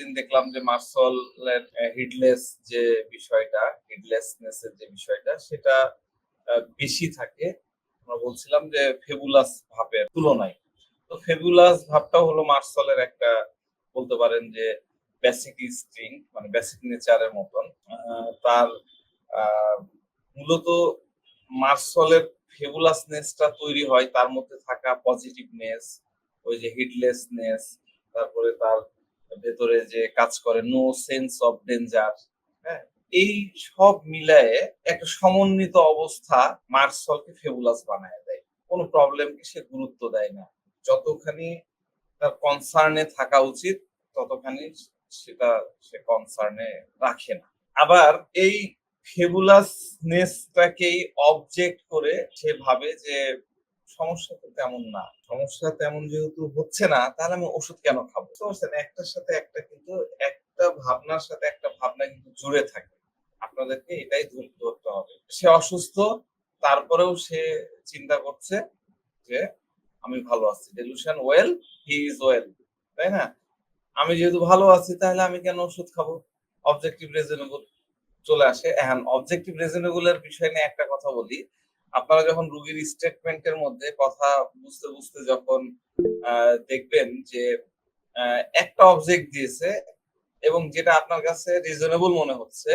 দিন দেখলাম যে মার্সলের হিডলেস যে বিষয়টা, হিডলেসনেস এর যে বিষয়টা সেটা বেশি থাকে। আমরা বলছিলাম যে ফেবুলাস ভাবের তুলনায়। তো ফেবুলাস ভাবটা হলো মার্সলের একটা বলতে পারেন যে বেসিক ইনস্টিংক্ট মানে বেসিক নেচারের মতন। তার আহ, মূলত মার্সলের ফেবুলাসনেসটা তৈরি হয় তার মধ্যে থাকা পজিটিভনেস, ওই যে হিডলেসনেস, তারপরে তার ভেতরে যে কাজ করে নো সেন্স অফ ডেঞ্জার। হ্যাঁ, এই সব মিলায়ে একটা সমন্বিত অবস্থা মার্সলকে ফেবুলাস বানায় দেয়। কোনো প্রবলেমকে সে গুরুত্ব দেয় না, যতখানি তার কনসার্নে থাকা উচিত ততখানি সেটা সে কনসার্নে রাখে না। আবার এই ফেবুলাসনেসটাকেই অবজেক্ট করে সে ভাবে যে সমস্যা তো তেমন না, সমস্যা তেমন যেহেতু হচ্ছে না তাহলে আমি ওষুধ কেন খাবো। বুঝতে পারছেন, একটার সাথে একটা কিন্তু একটা ভাবনার সাথে একটা ভাবনা কিন্তু জুড়ে থাকে। আপনাদেরকে এটাই ধরতে হবে। সে অসুস্থ, তারপরেও সে চিন্তা করছে যে আমি ভালো আছি, delusion well he is well, তাই না? আমি যেহেতু ভালো আছি তাহলে আমি কেন ওষুধ খাবো। অবজেক্টিভ রিজনেবল চলে আসে। এখন অবজেক্টিভ রিজনেবল এর বিষয় নিয়ে একটা কথা বলি। আপনারা যখন রোগীর স্টেটমেন্টের মধ্যে কথা বুঝতে বুঝতে যখন দেখবেন যে একটা অবজেক্ট দিয়েছে এবং যেটা আপনার কাছে রিজনেবল মনে হচ্ছে,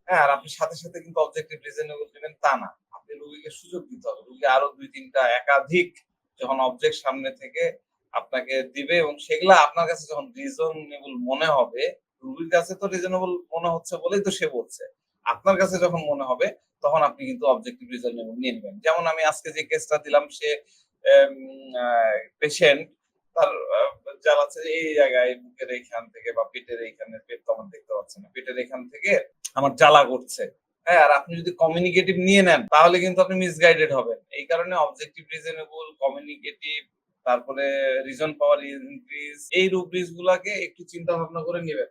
হ্যাঁ, আর আপনি সাথে সাথে কিন্তু অবজেক্টিভ রিজনেবল দিবেন তা না। আপনি রোগীকে সুযোগ দিতে হবে। রোগী আরো ২-৩টা একাধিক যখন অবজেক্ট সামনে থেকে আপনাকে দিবে এবং সেগুলা আপনার কাছে যখন রিজনেবল মনে হবে, রোগীর কাছে তো রিজনেবল মনে হচ্ছে বলেই তো সে বলছে। আপনার কাছে যখন মনে হবে তখন আপনি কিন্তু অবজেক্টিভ রিজনেবল নিয়ে নেবেন। যেমন আমি আজকে যে কেসটা দিলাম, সে পেশেন্ট তার জ্বালাচ্ছে এই জায়গায় বুকের এইখান থেকে বা পেটের এইখানে, পেট তো আমার দেখতে পাচ্ছি না, পেটের এখান থেকে আমার জ্বালা করছে। হ্যাঁ, আর আপনি যদি কমিউনিকেটিভ নিয়ে নেন তাহলে কিন্তু আপনি মিসগাইডেড হবেন। এই কারণে অবজেক্টিভ রিজনেবল, কমিউনিকেটিভ, তারপরে রিজন পাওয়ার ইনক্রিজ, এই রুব্রিক্স গুলাকে একটু চিন্তা ভাবনা করে নেবেন।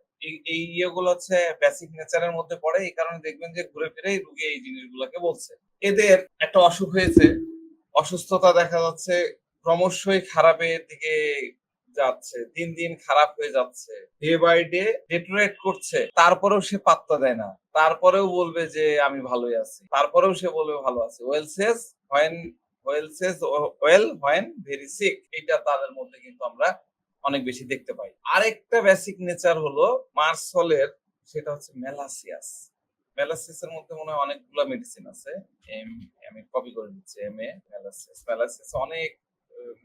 এই ইয়েগুলো হচ্ছে বেসিক নেচারের মধ্যে পড়ে। এই কারণে দেখবেন যে ঘুরে ফিরে রুগী এই জিনিসগুলোকে বলছে। এদের একটা অসুখ হয়েছে, অসুস্থতা দেখা যাচ্ছে ক্রমশই খারাপের দিকে যাচ্ছে, দিন দিন খারাপ হয়ে যাচ্ছে, ডে বাই ডে ডেটোরেট করছে, তারপরেও সে পাত্তা দেয় না, তারপরেও বলবে যে আমি ভালোই আছি, তারপরেও সে বলবে ভালো আছে। Well says when well says well when very sick, এটা তাদের মধ্যে কিন্তু আমরা অনেক বেশি দেখতে পাই। আরেকটা বেসিক নেচার হলো মার্সলের, সেটা হচ্ছে মেলাসিয়াস। মেলাসিয়াসের মধ্যে মনে হয় অনেকগুলো মেডিসিন আছে। আমি কপি করে দিচ্ছি, এম এ মেলাসিয়াস। মেলাসিয়াস অনেক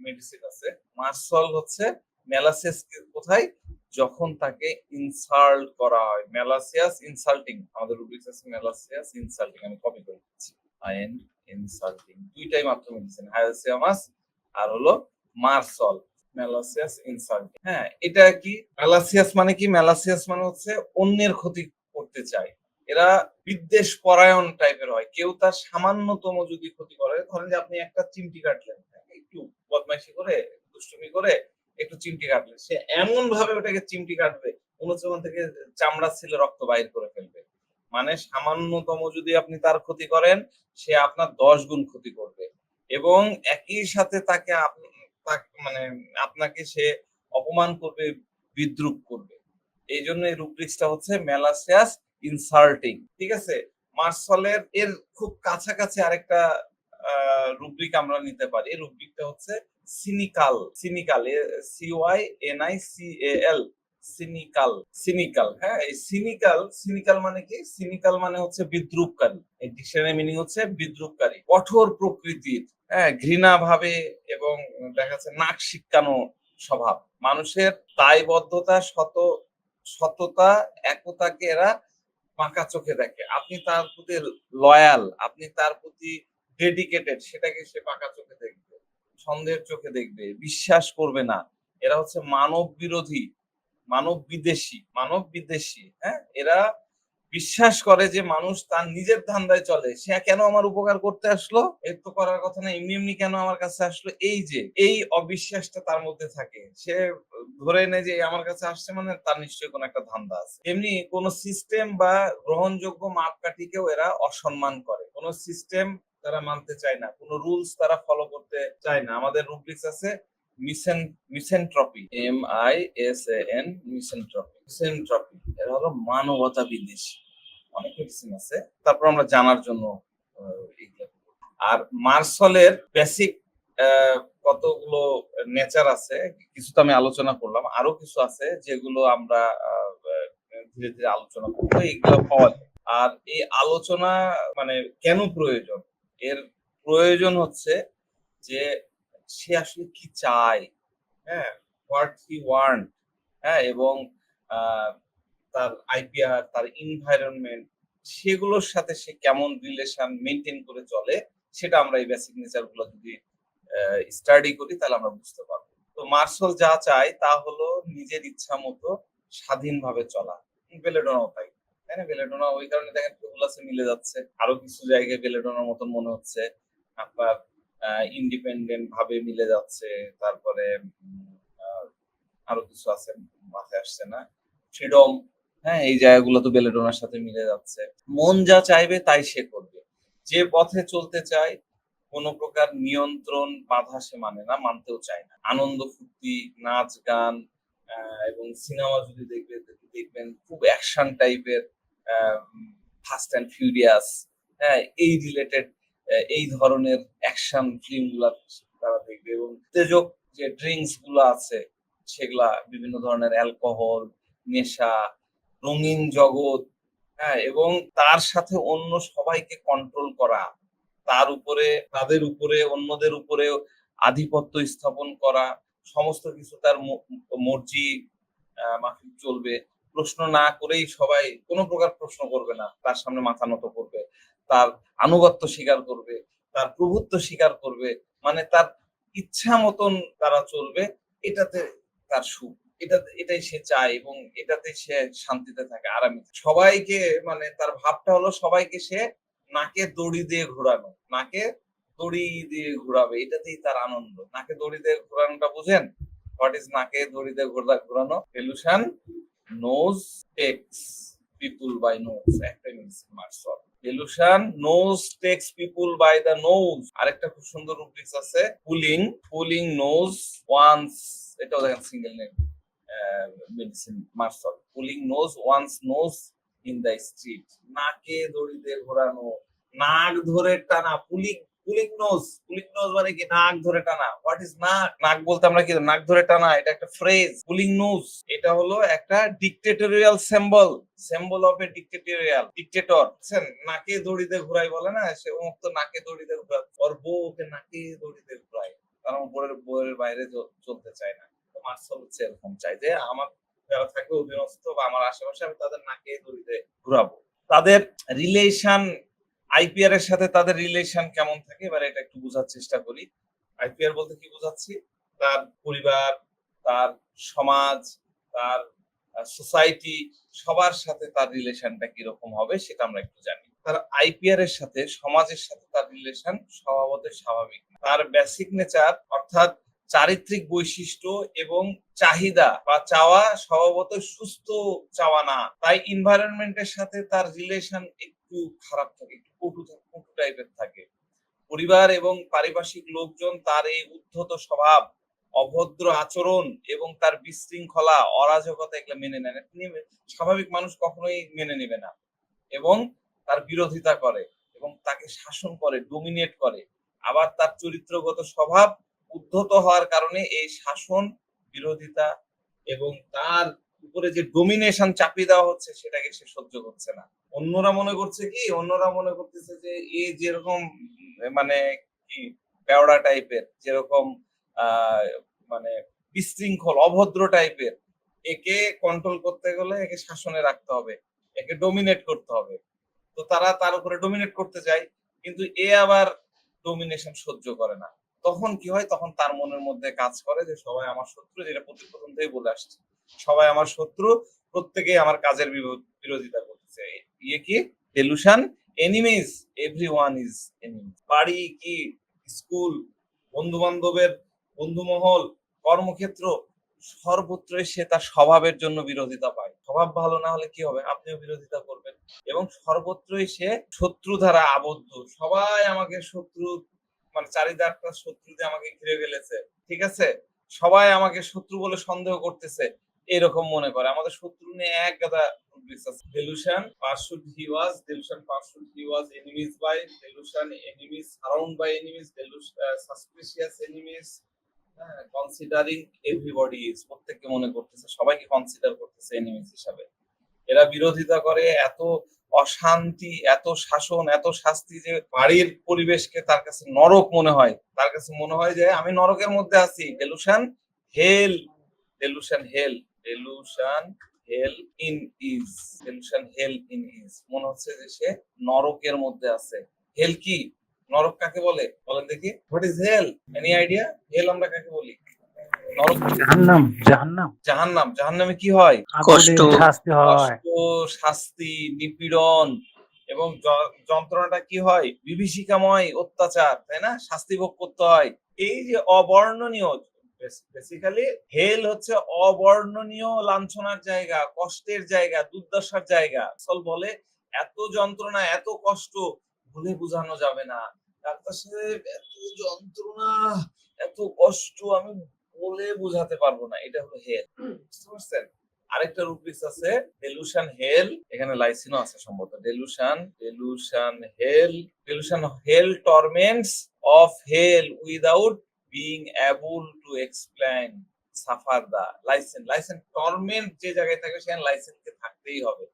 মেডিসিন আছে। মার্সল হচ্ছে মেলাসিয়াস কোথায়, যখন তাকে ইনসাল্ট করা হয়। মেলাসিয়াস ইনসাল্টিং, আমাদের রুব্রিক্স আছে মেলাসিয়াস ইনসাল্টিং। আমি কপি করে দিচ্ছি, আইএন ইনসাল্টিং, দুইটাই মাত্র মেডিসিন, হায়াসিয়ামাস আর হলো মার্সল। মেলাসিয়াস ইনসাল্টিং, হ্যাঁ, এটা কি মেলাসিয়াস মানে কি? মেলাসিয়াস মানে হচ্ছে অন্যের ক্ষতি করতে চায়। এরা বিদ্বেষ পরায়ণ টাইপের হয়। কেউ তার সামান্যতম যদি ক্ষতি করে, ধরেন যে আপনি একটা চিমটি কাটলেন, একটু বদমাইশি করে, দুষ্টুমি করে একটু চিমটি কাটলেন, সে এমন ভাবে ওটাকে চিমটি কাটবে অনুচরণ থেকে চামড়া ছিলে রক্ত বাইর করে ফেলবে। মানে সামান্যতম যদি আপনি তার ক্ষতি করেন, সে আপনার 10 গুণ ক্ষতি করবে এবং একই সাথে তাকে মানে আপনাকে সে অপমান করবে, বিদ্রুপ করবে। এই জন্য এই রুব্রিক্সটা হচ্ছে মেলাসিয়াস ইনসাল্টিং, ঠিক আছে? মার্সলের এর খুব কাছাকাছি আরেকটা রুব্রিক আমরা নিতে পারি। এই রুব্রিকটা হচ্ছে সিনিকাল। সিনিকাল, সিওয়াই এনআই সিএল, সিনিকাল। সিনিকাল, হ্যাঁ, এই সিনিকাল। সিনিকাল মানে কি? সিনিকাল মানে হচ্ছে বিদ্রুপকারী। এই ডিকশনারি মিনিং হচ্ছে বিদ্রুপকারী, কঠোর প্রকৃতির, হ্যাঁ, ঘৃণা ভাবে এবং দেখা যাচ্ছে নাক শিটকানো স্বভাব। মানুষের দায়বদ্ধতা, সততা, একতাকে এরা বাঁকা চোখে দেখে। আপনি তার প্রতি লয়াল, আপনি তার প্রতি ডেডিকেটেড, সেটাকে সে বাঁকা চোখে দেখবে, সন্দেহের চোখে দেখবে, বিশ্বাস করবে না। এরা হচ্ছে মানব বিরোধী, মানব বিদ্বেষী। হ্যাঁ, এরা বিশ্বাস করে যে মানুষ তার নিজের ধান্দায় চলে। সে কেন আমার উপকার করতে আসলো, এর তো করার কথা না, এমনি এমনি কেন আমার কাছে আসলো, এই যে এই অবিশ্বাসটা তার মধ্যে থাকে। সে ধরে নেয় যে আমার কাছে আসছে মানে তার নিশ্চয়ই কোনো একটা ধান্দা আছে। এমনি কোন সিস্টেম বা গ্রহণযোগ্য মাপকাঠিকেও এরা অসম্মান করে। কোন সিস্টেম তারা মানতে চায় না, কোন রুলস তারা ফলো করতে চায় না। আমাদের রুব্রিক্স আছে মিসেন মিসেন্ট্রপি, MISAN, মিসেন্ট্রপি এরা হলো মানবতা বিদ্বেষী। অনেক মেডিসিন আছে, তারপর আমরা জানার জন্য এইগুলা করবো। আর মার্সলের বেসিক কতগুলো নেচার আছে, কিছু তো আমি আলোচনা করলাম, আরো কিছু আছে যেগুলো আমরা ধীরে ধীরে আলোচনা করবো, এইগুলো পাওয়া যায়। আর এই আলোচনা মানে কেন প্রয়োজন, এর প্রয়োজন হচ্ছে যে সে আসলে কি চায়, হ্যাঁ, হোয়াট হি ওয়ান্ট, হ্যাঁ, এবং তার আইপিআর, তার এনভায়রনমেন্ট, সেগুলোর সাথে সে কেমন রিলেশন মেনটেন করে চলে, সেটা আমরা এই বেসিক নেচার গুলো যদি স্টাডি করি তাহলে আমরা বুঝতে পারবো। তো মার্শাল যা চায় তা হলো নিজের ইচ্ছা মতো স্বাধীনভাবে চলা। বেলেডোনাও তাই, তাই না? বেলেডোনা ওই কারণে দেখেন ডুগ্লাসে মিলে যাচ্ছে, আরো কিছু জায়গায় বেলেডোনার মতন মনে হচ্ছে আপনার ইন্ডিপেন্ডেন্ট ভাবে মিলে যাচ্ছে। তারপরে আরো কিছু আছে, মাথায় আসছে না, ফ্রিডম, হ্যাঁ, এই জায়গাগুলো তো বেলেডোনার সাথে মিলে যাচ্ছে। মন যা চাইবে তাই সে করবে, যে পথে চলতে চায় কোনো প্রকার নিয়ন্ত্রণ বাধা সে মানে না, মানতেও চায় না। আনন্দ ফুর্তি, নাচ গান, এবং সিনেমা যদি দেখবেন খুব অ্যাকশন টাইপের, ফাস্ট অ্যান্ড ফিউরিয়াস, হ্যাঁ, এই রিলেটেড এই ধরনের অ্যাকশন ফিল্ম গুলা তারা দেখবে। এবং উত্তেজক যে ড্রিঙ্কস গুলো আছে সেগুলা বিভিন্ন ধরনের অ্যালকোহল, নেশা, রঙিন জগৎ, হ্যাঁ, এবং তার সাথে অন্য সবাইকে কন্ট্রোল করা, তার উপরে, তাদের উপরে, অন্যদের উপরে আধিপত্য স্থাপন করা, সমস্ত কিছু তার মর্জি মাফিক চলবে। প্রশ্ন না করেই সবাই কোনো প্রকার প্রশ্ন করবে না, তার সামনে মাথা নত করবে, তার আনুগত্য স্বীকার করবে, তার প্রভুত্ব স্বীকার করবে, মানে তার ইচ্ছা মতন তারা চলবে। এটাতে তার সুখ, এটাই সে চায় এবং এটাতে সে শান্তিতে থাকে, আরামে থাকে। সবাইকে, মানে তার ভাবটা হলো সবাইকে সে নাকে দড়ি দিয়ে ঘোরানো, নাকে দড়ি দিয়ে ঘোরাবে, এটাতেই তার আনন্দ। নাকে দড়ি দিয়ে ঘোরানোটা বুঝেন? হোয়াট ইজ নাকে দড়ি দিয়ে ঘোরানো? Solution nose takes people by nose, একটা ইংলিশ মার্সল। Solution nose takes people by the nose. আরেকটা খুব সুন্দর রুব্রিক্স আছে, পুলিং নোজ ওয়ান্স, এটাও দেখেন সিঙ্গেল নেম মেডিসিন মার্সল। Pulling nose once nose in the street, নাকে দড়ি দিয়ে ঘোরানো, নাক ধরে টানা। পুলিং নোজ মানে কি? নাক ধরে টানা। হোয়াট ইজ নাক? নাক বলতে আমরা কি নাক ধরে টানা, এটা একটা ফ্রেজ। পুলিং নোজ এটা হলো একটা dictatorial symbol of A dictator. বুঝছেন? নাকে দড়িতে ঘুরাই বলে না, সে মুক্ত নাকে দড়িতে ঘুরায়, ওর বউ ওকে নাকে দড়িতে ঘুরায়, কারণ বউয়ের বাইরে চলতে চায় না। তো মার্শাল হচ্ছে এরকম চাই যে আমার যারা থাকবে অধীনস্থ বা আমার আশেপাশে, আমি তাদের নাকে দড়িতে ঘুরাবো। তাদের রিলেশন, আইপিআর এর সাথে তাদের রিলেশন কেমন থাকে, এবার এটা একটু বোঝার চেষ্টা করি। আইপিআর বলতে কি বোঝাচ্ছি? তার পরিবার, তার সমাজ, তার সোসাইটি, সবার সাথে তার রিলেশনটা কিরকম হবে সেটা আমরা একটু জানি। তার আইপিআর এর সাথে, সমাজের সাথে তার রিলেশন স্বভাবতই স্বাভাবিক। তার বেসিক নেচার অর্থাৎ চারিত্রিক বৈশিষ্ট্য এবং চাহিদা বা চাওয়া স্বভাবত সুস্থ চাওয়া না, তাই এনভায়রনমেন্টের সাথে তার রিলেশন একটু খারাপ থাকে, একটু কটু টাইপের থাকে। পরিবার এবং পারিপার্শ্বিক লোকজন তার এই উদ্ধত স্বভাব, অভদ্র আচরণ এবং তার বিশৃঙ্খলা, অরাজকতা এগুলো মেনে নেন। স্বাভাবিক মানুষ কখনোই মেনে নেবে না এবং তার বিরোধিতা করে এবং তাকে শাসন করে, ডোমিনেট করে। আবার তার চরিত্রগত স্বভাব উদ্ধত হওয়ার কারণে এই শাসন, বিরোধিতা এবং তার উপরে যে ডোমিনেশন চাপিয়ে দেওয়া হচ্ছে সেটাকে সে সহ্য করছে না। অন্যরা মনে করছে কি, অন্যরা মনে করতেছে যে এ যেরকম মানে কি বেওড়া টাইপের, যেরকম আহ মানে বিশৃঙ্খল অভদ্র টাইপের, একে কন্ট্রোল করতে গেলে একে শাসনে রাখতে হবে, একে ডোমিনেট করতে হবে। তো তারা তার উপরে ডোমিনেট করতে চায়, কিন্তু এ আবার ডোমিনেশন সহ্য করে না। তখন কি হয়? তখন তার মনের মধ্যে কাজ করে যে সবাই আমার শত্রু, যেটা প্রথম থেকেই বলে আসছে, সবাই আমার শত্রু, প্রত্যেকেই আমার কাজের বিরোধিতা করতেছে। ইয়ে কি solution? Enemies, everyone is enemy. বাড়ি কি, স্কুল, বন্ধু বান্ধবের বন্ধুমহল, কর্মক্ষেত্র, সর্বত্রই সে তার স্বভাবের জন্য বিরোধিতা পায়। স্বভাব ভালো না হলে কি হবে? আপনিও বিরোধিতা করবেন এবং সর্বত্রই সে শত্রু দ্বারা আবদ্ধ। সবাই আমাকে শত্রু, মানে চারিদারটা শত্রু দিয়ে আমাকে ঘিরে ফেলেছে, ঠিক আছে? সবাই আমাকে শত্রু বলে সন্দেহ করতেছে, এরকম মনে করে। আমাদের শত্রু নিয়ে এক গাদা delusion pursued he was, delusion pursued he was, enemies by delusion, enemies surround by enemies, delusion suspicious enemies, considering everybody is, প্রত্যেককে মনে করতেছে, সবাইকে কনসিডার করতেছে এনিমিস হিসাবে। এরা বিরোধিতা করে, এত অশান্তি, এত শাসন, এত শাস্তি যে বাড়ির পরিবেশকে তার কাছে নরক মনে হয়। তার কাছে মনে হয় যে আমি নরকের মধ্যে আছি। Delusion hell, delusion hell, delusion hell in is, delusion hell in is, মনে হচ্ছে যে সে নরকের মধ্যে আছে। হেল কি? নরক কাকে বলে বলেন দেখি? What is hell? Any idea? Hell আমরা কাকে বলি? নরক, জাহান্নাম, জাহান্নাম, জাহান্নাম। জাহান্নামে কি হয়? কষ্ট, শাস্তি হয়। কষ্ট, শাস্তি, নিপীড়ন এবং যন্ত্রণাটা কি হয়? বিভীষিকাময় অত্যাচার, তাই না? শাস্তি ভোগ করতে হয়। এই যে অবর্ণনীয়, বেসিক্যালি হেল হচ্ছে অবর্ণনীয় লাঞ্ছনার জায়গা, কষ্টের জায়গা, দুর্দশার জায়গা। আসল বলে এত যন্ত্রণা, এত কষ্ট বলে বোঝানো যাবে না। ডাক্তার সাহেব, এত যন্ত্রণা, এত কষ্ট আমি বলে বোঝাতে পারবো না। এটা হলো হেল, বুঝতে পারছেন? আরেকটা রুব্রিক্স আছে ডেলুশন হেল, এখানে লাইসিনও আছে সম্ভবত। Delusion, delusion hell, delusion hell torments of hell without being able to explain suffer the Lyssin. Lyssin torment যে জায়গায় থাকে সেখানে লাইসেনকে থাকতেই হবে।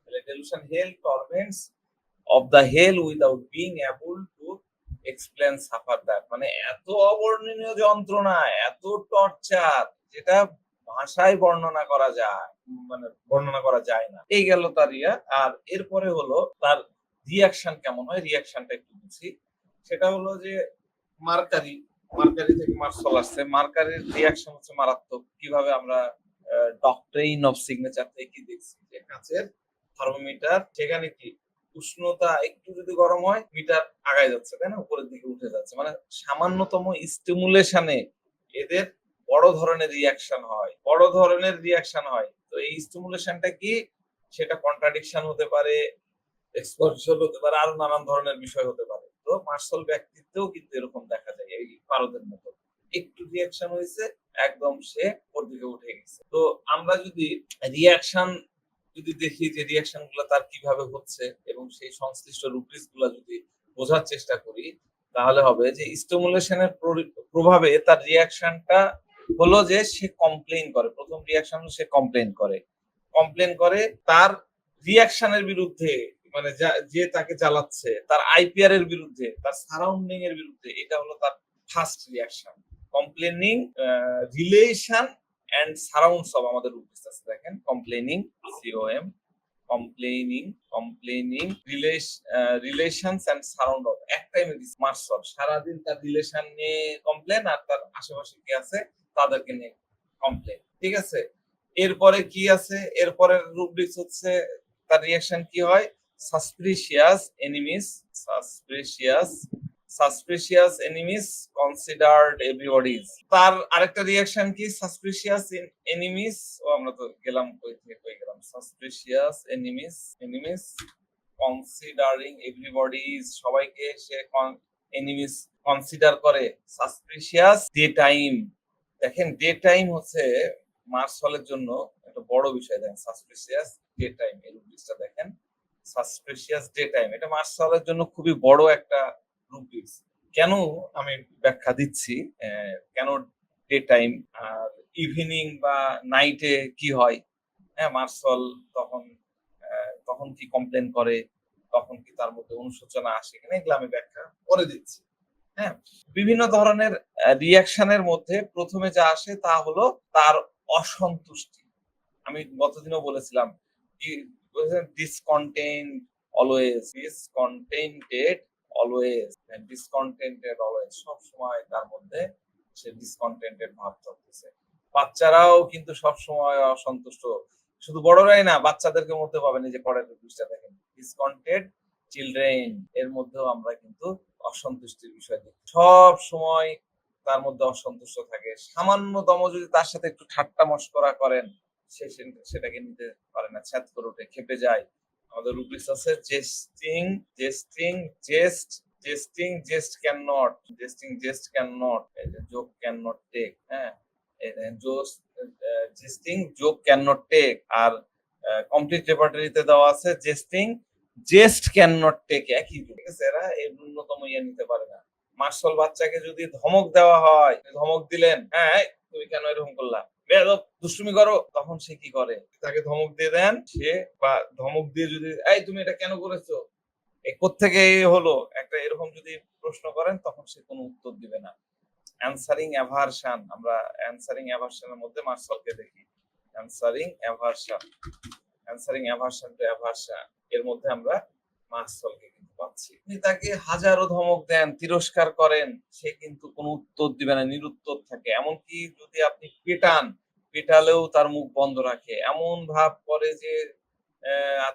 তাহলে delusion hell torments of the hell without being able to explain suffer that, মানে এত অবর্ণনীয় যন্ত্রণা, এত টর্চার, যেটা ভাষায় বর্ণনা করা যায়, মানে বর্ণনা করা যায় না। এই গেল তার ইয়া। আর এরপরে হলো তার রিয়াকশন কেমন হয়, রিয়াকশনটা একটু বুঝি। সেটা হলো যে মার্কারি, মার্কারি থেকে মার্সল আসছে। মার্কারির রিয়াকশন হচ্ছে মারাত্মক। কিভাবে আমরা ডক্ট্রিন অফ সিগনেচার থেকে দেখছি যে কাঁচের থার্মোমিটার, সেখানে কি উষ্ণতা একটু যদি গরম হয় মিটার আগায় যাচ্ছে, তাই না? উপরের দিকে উঠে যাচ্ছে। মানে সামান্যতম স্টিমুলেশনে এদের বড় ধরনের রিয়াকশন হয়, বড় ধরনের রিয়াকশন হয়। তো এই স্টিমুলেশনটা কি? সেটা কন্ট্রাডিকশন হতে পারে, এক্সপোজার হতে পারে, আরো নানান ধরনের বিষয় হতে পারে। তো মার্শাল ব্যক্তিত্বেও কিন্তু এরকম দেখা যায়, এই পারদের মতো একটু রিয়াকশন হয়েছে, একদম সে ওর দিকে উঠে গেছে। তো আমরা যদি রিয়াকশন যদি দেখি যে রিয়াকশন গুলো তার কিভাবে হচ্ছে এবং সেই সংশ্লিষ্ট রুব্রিক্স গুলা যদি বোঝার চেষ্টা করি, তাহলে হবে যে স্টিমুলেশনের প্রভাবে তার রিয়াকশনটা হলো যে সে কমপ্লেইন করে। প্রথম রিয়াকশন সে কমপ্লেইন করে, কমপ্লেইন করে তার রিয়াকশনের বিরুদ্ধে, মানে যে তাকে চালাচ্ছে তার আইপিআর এর বিরুদ্ধে, তার সারাউন্ডিং এর বিরুদ্ধে। এটা হলো তার first reaction. Complaining, relation and surrounds of, আমাদের রুব্রিক্স আছে দেখেন, complaining, COM, complaining, complaining, relations and surround of. এক টাইমে মার্সল সারাদিন তার রিলেশন নিয়ে কমপ্লেন, আর তার আশেপাশে কি আছে তাদেরকে নিয়ে কমপ্লেন, ঠিক আছে? এরপরে কি আছে? এরপরের রুব্রিক্স হচ্ছে তার রিয়াকশন কি হয়? Suspicious enemies, suspicious, suspicious enemies considered everybody's. তার আরেকটা রিয়াকশন কি? সাসপিশিয়াস এনিমিস, ও আমরা তো গেলাম কই থেকে কই গেলাম, suspicious enemies, enemies considering everybody's, সবাইকে সে এনিমিস কনসিডার করে। সাসপিশিয়াস ডে টাইম, দেখেন ডে টাইম হচ্ছে মার্শালের জন্য একটা বড় বিষয়। দেখেন সাসপিশিয়াস ডে টাইম, এই রুব্রিক্সটা দেখেন, সাসপিশিয়াস ডে টাইম, এটা মার্শালের জন্য খুবই বড় একটা রুব্রিক্স। কেন? আমি ব্যাখ্যা দিচ্ছি। কেন ডে টাইম আর ইভিনিং বা নাইটে কি হয়? হ্যাঁ, মার্শাল তখন তখন কি কমপ্লেন করে, তখন কি তার মধ্যে অনুশোচনা আসে কিনা, এগুলো আমি ব্যাখ্যা করে দিচ্ছি। হ্যাঁ, বিভিন্ন ধরনের রিয়াকশনের মধ্যে প্রথমে যা আসে তা হলো তার অসন্তুষ্টি। আমি গতদিনও বলেছিলাম ডিসকন্টেন্ট অলওয়েজ, ডিসকন্টেন্টেড অলওয়েজ, ডিসকন্টেন্টেড অলওয়েজ, সব সময় তার মধ্যে সে ডিসকন্টেন্টেড ভাব চলতেছে। বাচ্চারাও কিন্তু সব সময় অসন্তুষ্ট, শুধু বড়রাই না, বাচ্চাদেরকে মধ্যে পাবেন। এই যে পরের দৃষ্টা দেখেন, ডিসকন্টেড চিলড্রেন, এর মধ্যেও আমরা কিন্তু অসন্তুষ্টির বিষয় দেখি। সব সময় তার মধ্যে অসন্তুষ্ট থাকে। সামান্যতম যদি তার সাথে একটু ঠাট্টা মশকরা করেন, সে সেটাকে নিতে পারে না, ছ্যাদ করে ওঠে, খেপে যায়। আমাদের রুব্রিক্স আছে jesting, jesting, jest, jesting, jest can not, jesting, jest can not, এই যে জোক ক্যান নট টেক। হ্যাঁ, jesting joke can not take, আর কমপ্লিট রেপার্টরিতে দেওয়া আছে jesting jest can not take, একই ঠিক আছে। এরা এর ন্যূনতম ইয়ে নিতে পারে না। মার্শাল বাচ্চাকে যদি ধমক দেওয়া হয়, ধমক দিলেন, হ্যাঁ এই, তুমি কেন এরকম করলা, বেয়াদব, দুষ্টুমি করো, তখন সে কি করে, তাকে ধমক দিয়ে দেন, সে বা ধমক দিয়ে যদি এই তুমি এটা কেন করেছো, এই কোত্থেকে এই হলো, একটা এরকম যদি প্রশ্ন করেন, তখন সে কোনো উত্তর দিবে না। অ্যানসারিং অ্যাভারশন, আমরা অ্যানসারিং অ্যাভারশনের মধ্যে মার্শালকে দেখি। Answering aversion, answering aversion to aversion, এর মধ্যে আমরা মার্শালকে কিন্তু পাচ্ছি। আপনি তাকে হাজারো ধমক দেন, তিরস্কার করেন, সে কিন্তু কোনো উত্তর দিবে না, নিরুত্তর থাকে। এমনকি যদি আপনি পেটান, পেটালেও তার মুখ বন্ধ রাখে, এমন ভাব করে যে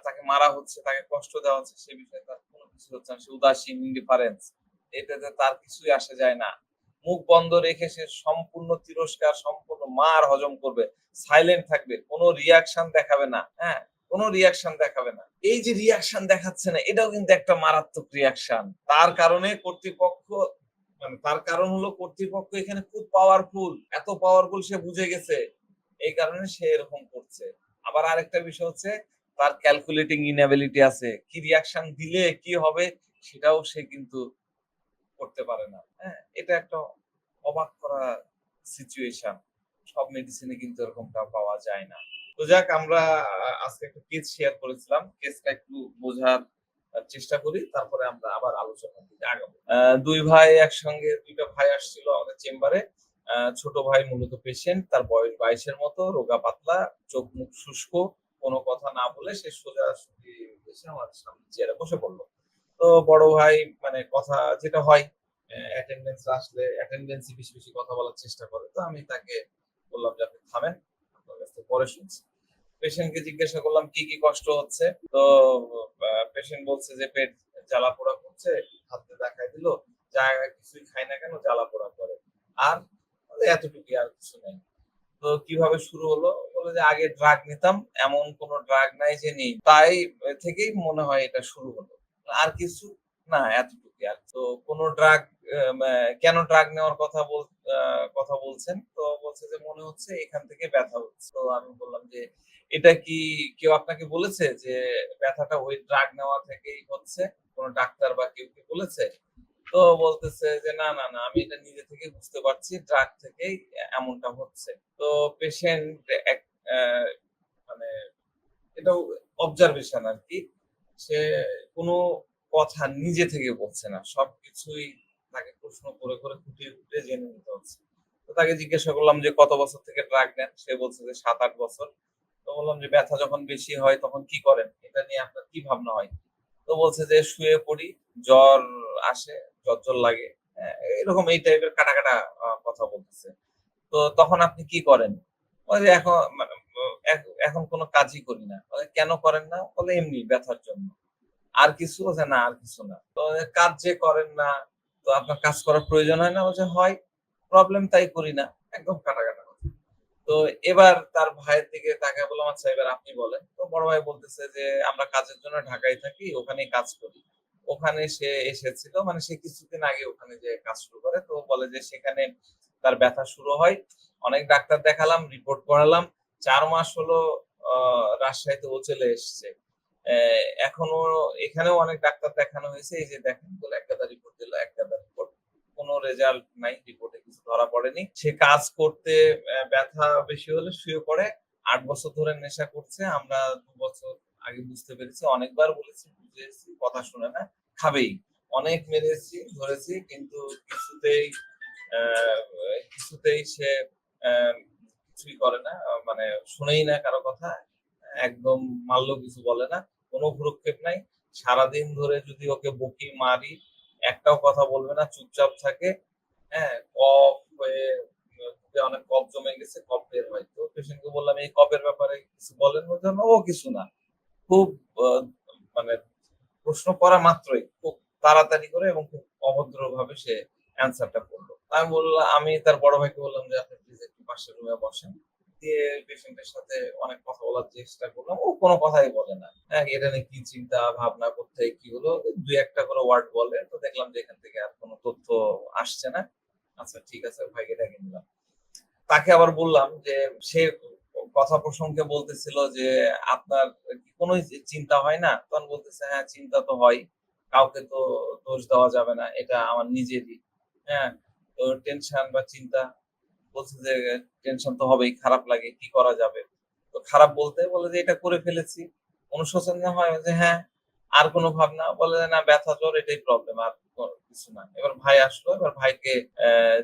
তাকে মারা হচ্ছে, তাকে কষ্ট দেওয়া হচ্ছে, সে বিষয়ে তার কোনো কিছু হচ্ছে না, সে উদাসীন, ইন্ডিফারেন্স, এটাতে তার কিছুই আসে যায় না। মুখ বন্ধ রেখে সে সম্পূর্ণ তিরস্কার, সম্পূর্ণ মার হজম করবে, সাইলেন্ট থাকবে, কোনো রিয়াকশন দেখাবে না, হ্যাঁ, কোনো রিয়াকশন দেখাবে না। এই যে রিয়াকশন দেখাচ্ছে না, এটাও কিন্তু একটা মারাত্মক রিয়াকশন। তার কারণে কর্তৃপক্ষ, মানে তার কারণ হলো কর্তৃপক্ষ এখানে খুব পাওয়ারফুল, এত পাওয়ারফুল সে বুঝে গেছে, এই কারণে সে এরকম করছে। আবার আরেকটা বিষয় হচ্ছে তার ক্যালকুলেটিং ইনএবিলিটি আছে, কি রিয়াকশন দিলে কি হবে সেটাও সে কিন্তু করতে পারে না। হ্যাঁ, এটা একটা অবাক করা সিচুয়েশন। সব মেডিসিনে কিন্তু এরকমটা পাওয়া যায় না। তো যাক, আমরা আজকে একটা কেস শেয়ার করেছিলাম, কেসটা একটু বোঝার চেষ্টা করি, তারপরে আমরা আবার আলোচনার দিকে আগাবো। দুই ভাই একসঙ্গে, দুইটা ভাই আসছিল আমাদের চেম্বারে। ছোট ভাই মূলত পেশেন্ট, তার বয়স 22-এর মতো, রোগা পাতলা, চোখ মুখ শুষ্ক, কোনো কথা না বলে সে সোজাসুজি এসে আমার সামনে চেয়ারে বসে পড়লো। তো বড় ভাই মানে কথা যেটা হয়, অ্যাটেন্ডেন্স আসলে অ্যাটেন্ডেন্সই বেশি বেশি কথা বলার চেষ্টা করে। তো আমি তাকে বললাম যে আপনি থামেন, আপনার কাছ থেকে পরে শুনছি। পেশেন্টকে জিজ্ঞাসা করলাম কি কি কষ্ট হচ্ছে। তো পেশেন্ট বলছে যে পেট জ্বালা পোড়া করছে, হাতে দেখাই দিল, জায়গায় কিছুই খাই না কেন জ্বালা পোড়া করে, আর বলে এতটুকুই, আর কিছু নেই। তো কিভাবে শুরু হলো, বলে যে আগে ড্রাগ নিতাম, এমন কোনো ড্রাগ নাই যে নেই, তাই থেকেই মনে হয় এটা শুরু হলো, আর কিছু না, এতটুকুই। আর তো কোনো ড্রাগ, কেন ড্রাগ নেওয়ার কথা বলছেন, তো বলছে যে মনে হচ্ছে এখান থেকে ব্যথা হচ্ছে। তো আমি বললাম যে এটা কি কেউ আপনাকে বলেছে যে ব্যথাটা ওই ড্রাগ নেওয়া থেকেই হচ্ছে, কোনো ডাক্তার বা কেউ কি বলেছে? তো বলতেছে যে না না না, আমি এটা নিজে থেকে বুঝতে পারছি, ড্রাগ থেকেই এমনটা হচ্ছে। তো পেশেন্ট এক মানে এটাও অবজারভেশন আর কি, সে কোনো কথা নিজে থেকে বলছে না, সবকিছুই তাকে প্রশ্ন করে করে খুঁটিয়ে খুঁটিয়ে জেনে নিতে হচ্ছে। তো তাকে জিজ্ঞাসা করলাম যে কত বছর থেকে ড্রাগ নেন, সে বলছে যে 7-8 বছর। তো বললাম যে ব্যথা যখন বেশি হয় তখন কি করেন, এটা নিয়ে আপনার কি ভাবনা হয়? তো বলছে যে শুয়ে পড়ি, জ্বর আসে, জ্বর লাগে, এরকম এই টাইপের কাটা কাটা কথা বলতেছে। তো তখন আপনি কি করেন? ওই যে এখন মানে এখন কোনো কাজই করি না। কেন করেন না? বলে এমনি ব্যথার জন্য। আর কিছু? বলছে না আর কিছু না। তো কাজ যে করেন না, তো আপনার কাজ করার প্রয়োজন হয় না? বলছে হয়। প্রবলেম তাই করি না। একদম কাটা কাটা কথা। তো এবার তার ভাইয়ের দিকে তাকায় বললাম, আচ্ছা এবার আপনি বলেন। তো বড় ভাই বলতেছে যে আমরা কাজের জন্য ঢাকায় থাকি, ওখানেই কাজ করি। ওখানে সে এসেছিল, মানে সে কিছুদিন আগে ওখানে যেয়ে কাজ শুরু করে। তো বলে যে সেখানে তার ব্যথা শুরু হয়। অনেক ডাক্তার দেখালাম, রিপোর্ট করালাম। ৪ মাস হলো আ রাজশাহীতে ও চলে এসছে। অ্যা এখনো এখানেও অনেক ডাক্তার দেখানো হয়েছে। এই যে দেখেন বলে এক গাদা রিপোর্ট দিল, এক গাদা রিপোর্ট। কোনো রেজাল্ট নাই, রিপোর্টে কিছু ধরা পড়েনি। সে কাজ করতে ব্যথা বেশি হলে শুয়ে পড়ে। ৮ বছর ধরে নেশা করছে। আমরা ২ বছর আগে বুঝতে পেরেছি। অনেকবার বলেছি, বুঝিয়েছি, কথা শুনে না। খাবেই। অনেক মেরেছি, ধরেছি, কিন্তু কিছুতেই অ্যা কিছুতেই সে অ্যা কিছুই করে না। মানে শোনেই না কারো কথা। একদম মারলেও কিছু বলে না। কোনো ভ্রুক্ষেপ নাই। সারাদিন ধরে যদি ওকে বকি, মারি, একটাও কথা বলবে না, চুপচাপ থাকে। হ্যাঁ? কফ হয়ে বুকে অনেক কফ জমে গেছে, কফ বের হয়। তো পেশেন্টকে বললাম, "এই কফের ব্যাপারে কিছু বলেন?" বলছে, "ও কিছু না।" খুব আ মানে প্রশ্ন করা মাত্রই খুব তাড়াতাড়ি করে এবং খুব অভদ্রভাবে সে অ্যান্সারটা করলো। আমি তার বড় ভাইকে বললাম যে, "আপনি প্লিজ একটু পাশের রুমে বসেন।" দিয়ে পেশেন্টের সাথে অনেক কথা বলার চেষ্টা করলাম। ও কোনো কথাই বলে না। হ্যাঁ, এটা নিয়ে কি চিন্তা ভাবনা, কোত্থেকে কি হলো? ২-১ টা করে ওয়ার্ড বলে। তো দেখলাম যে এখান থেকে আর কোনো তথ্য আসছে না। আচ্ছা ঠিক আছে, ভাইকে ডেকে নিলাম। তাকে আবার বললাম যে সে কথা প্রসঙ্গে বলতেছিল যে আপনার কি কোনো চিন্তা হয় না? তখন বলতেছে হ্যাঁ চিন্তা তো হয়। কাউকে তো দোষ দেওয়া যাবে না। এটা আমার নিজেরই। হ্যাঁ? তো টেনশন বা চিন্তা বলছে যে টেনশন তো হবেই, খারাপ লাগে। কি করা যাবে? তো খারাপ বলতে বলে যে এটা করে ফেলেছি। অনুশোচনা হয় যে হ্যাঁ, আর কোন ভাবনা? বলে যে না ব্যথা জ্বর এটাই প্রবলেম আর কিছু না। এবার ভাই আসলো। এবার ভাইকে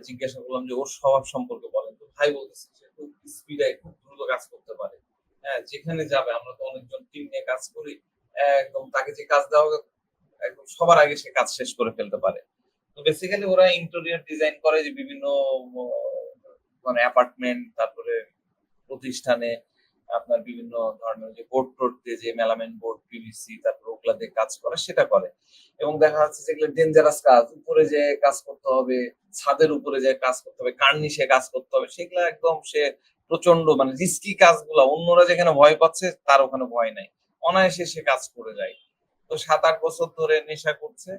জিজ্ঞাসা করলাম যে ওর স্বভাব সম্পর্কে বলেন। তো ভাই বলতেছে সে খুব স্পিডে খুব দ্রুত কাজ করতে পারে। হ্যাঁ, যেখানে যাবে আমরা তো অনেকজন টিম নিয়ে কাজ করি। একদম তাকে যে কাজ দেওয়া হবে একদম সবার আগে সে কাজ শেষ করে ফেলতে পারে। তো বেসিক্যালি ওরা ইন্টেরিয়র ডিজাইন করে যে বিভিন্ন ম মানে অ্যাপার্টমেন্ট তারপরে প্রতিষ্ঠানে আপনার বিভিন্ন ধরনের যে বোর্ড-টোর্ড দিয়ে যে মেলামাইন বোর্ড, পিভিসি তারপর ওগুলা দিয়ে কাজ করে সেটা করে। এবং দেখা যাচ্ছে যে এগুলো ডেঞ্জারাস কাজ। উপরে যেয়ে কাজ করতে হবে, ছাদের উপরে যেয়ে কাজ করতে হবে, কার্নিশে কাজ করতে হবে। সেগুলা একদম সে প্রচন্ড মানে রিস্কি কাজগুলা অন্যরা যেখানে ভয় পাচ্ছে তার ওখানে ভয় নাই। অনায়াসে সে কাজ করে যায়। তো ৭-৮ বছর ধরে নেশা করছে।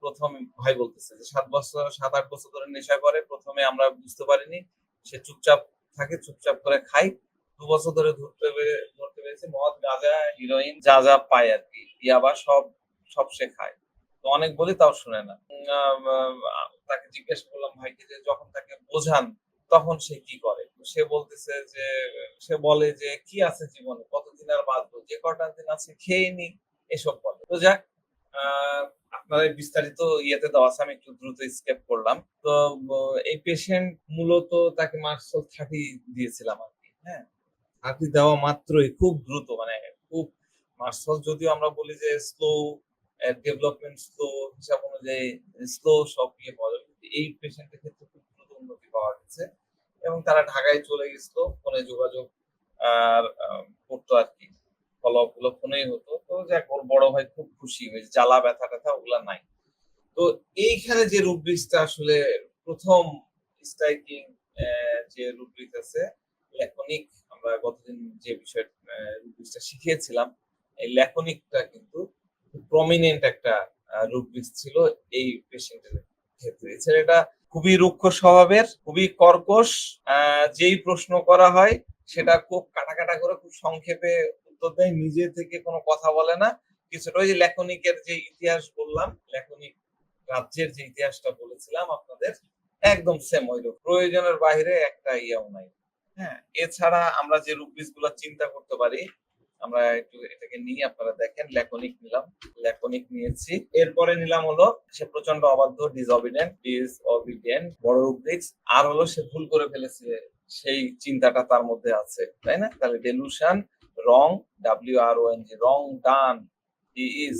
১ম ভাই বলতেছে যে ৭-৮ বছর ধরে নেশা করে। ১ম এ আমরা বুঝতে পারিনি। সে চুপচাপ থাকে, চুপচাপ করে খায়। ২ বছর ধরে ধরতে পেরেছি মদ, গাঁজা, হেরোইন যা পায় আরকি। ইয়াবা সব সে খায়। তো অনেক বলি তাও শুনে না। তাকে জিজ্ঞেস করলাম ভাইকে যে যখন তাকে বোঝান তখন সে কি করে? তো সে বলতেছে যে সে বলে যে, "কি আছে জীবনে? কতদিন আর বাঁচবো? যে কটা দিন আছে খেয়ে নিই।" এসব বলে। তো যাক আ আপনার এই বিস্তারিত ইয়েতে দেওয়া আছে। আমি একটু দ্রুত স্কেপ করলাম। তো ব এই পেশেন্ট মূলত তাকে মার্কসল 30 দিয়েছিলাম আরকি। হ্যাঁ? 30 দেওয়া মাত্রই খুব দ্রুত মানে খুব মার্সল যদিও আমরা বলি যে স্লো ডেভেলপমেন্ট স্লো হিসাব অনুযায়ী স্লো সব ইয়ে পাওয়া যাবে। কিন্তু এই পেশেন্টের ক্ষেত্রে খুব দ্রুত উন্নতি পাওয়া গেছে। এবং তারা ঢাকায় চলে গেছিল। ফোনে যোগাযোগ আর করতো আরকি। ফলো-আপ গুলো ফোনেই হতো। তো যাক ওর বড় ভাই খুব খুশি হয়েছে। জ্বালা ব্যথা-ট্যাথা ওগুলা নাই। তো এইখানে যে রুব্রিক্সটা আসলে ১ম স্ট্রাইকিং যে রুব্রিক আছে ল্যাকনিক আমরা গতদিন যে বিষয় রুব্রিক্সটা শিখিয়েছিলাম, এই ল্যাকনিকটা কিন্তু খুব প্রমিনেন্ট একটা রুব্রিক্স ছিল এই পেশেন্টের ক্ষেত্রে। এই ছেলেটা খুবই রুক্ষ স্বভাবের, খুবই কর্কশ। যেই প্রশ্ন করা হয় সেটা খুব কাটা করে খুব সংক্ষেপে উত্তর দেয়। নিজে থেকে কোনো কথা বলে না। কিছুটা ওই যে ল্যাকনিকের যে ইতিহাস বললাম, ল্যাকনিক রাজ্যের যে ইতিহাসটা বলেছিলাম আপনাদের, একদম সেম ঐরকম। প্রয়োজনের বাহিরে একটা ইয়েও নাই। হ্যাঁ? এছাড়া আমরা যে রুব্রিক্স গুলা চিন্তা করতে পারি, আমরা একটু এটাকে নিয়ে আপনারা দেখেন ল্যাকনিক নিলাম। ল্যাকনিক নিয়েছি। এরপরে নিলাম হলো সে প্রচন্ড অবাধ্য, ডিসঅবিডিয়েন্ট বড় রুব্রিক্স। আর হলো সে ভুল করে ফেলেছে সেই চিন্তাটা তার মধ্যে আছে। তাই না? তাহলে delusion, wrong, WRONG, wrong done, he is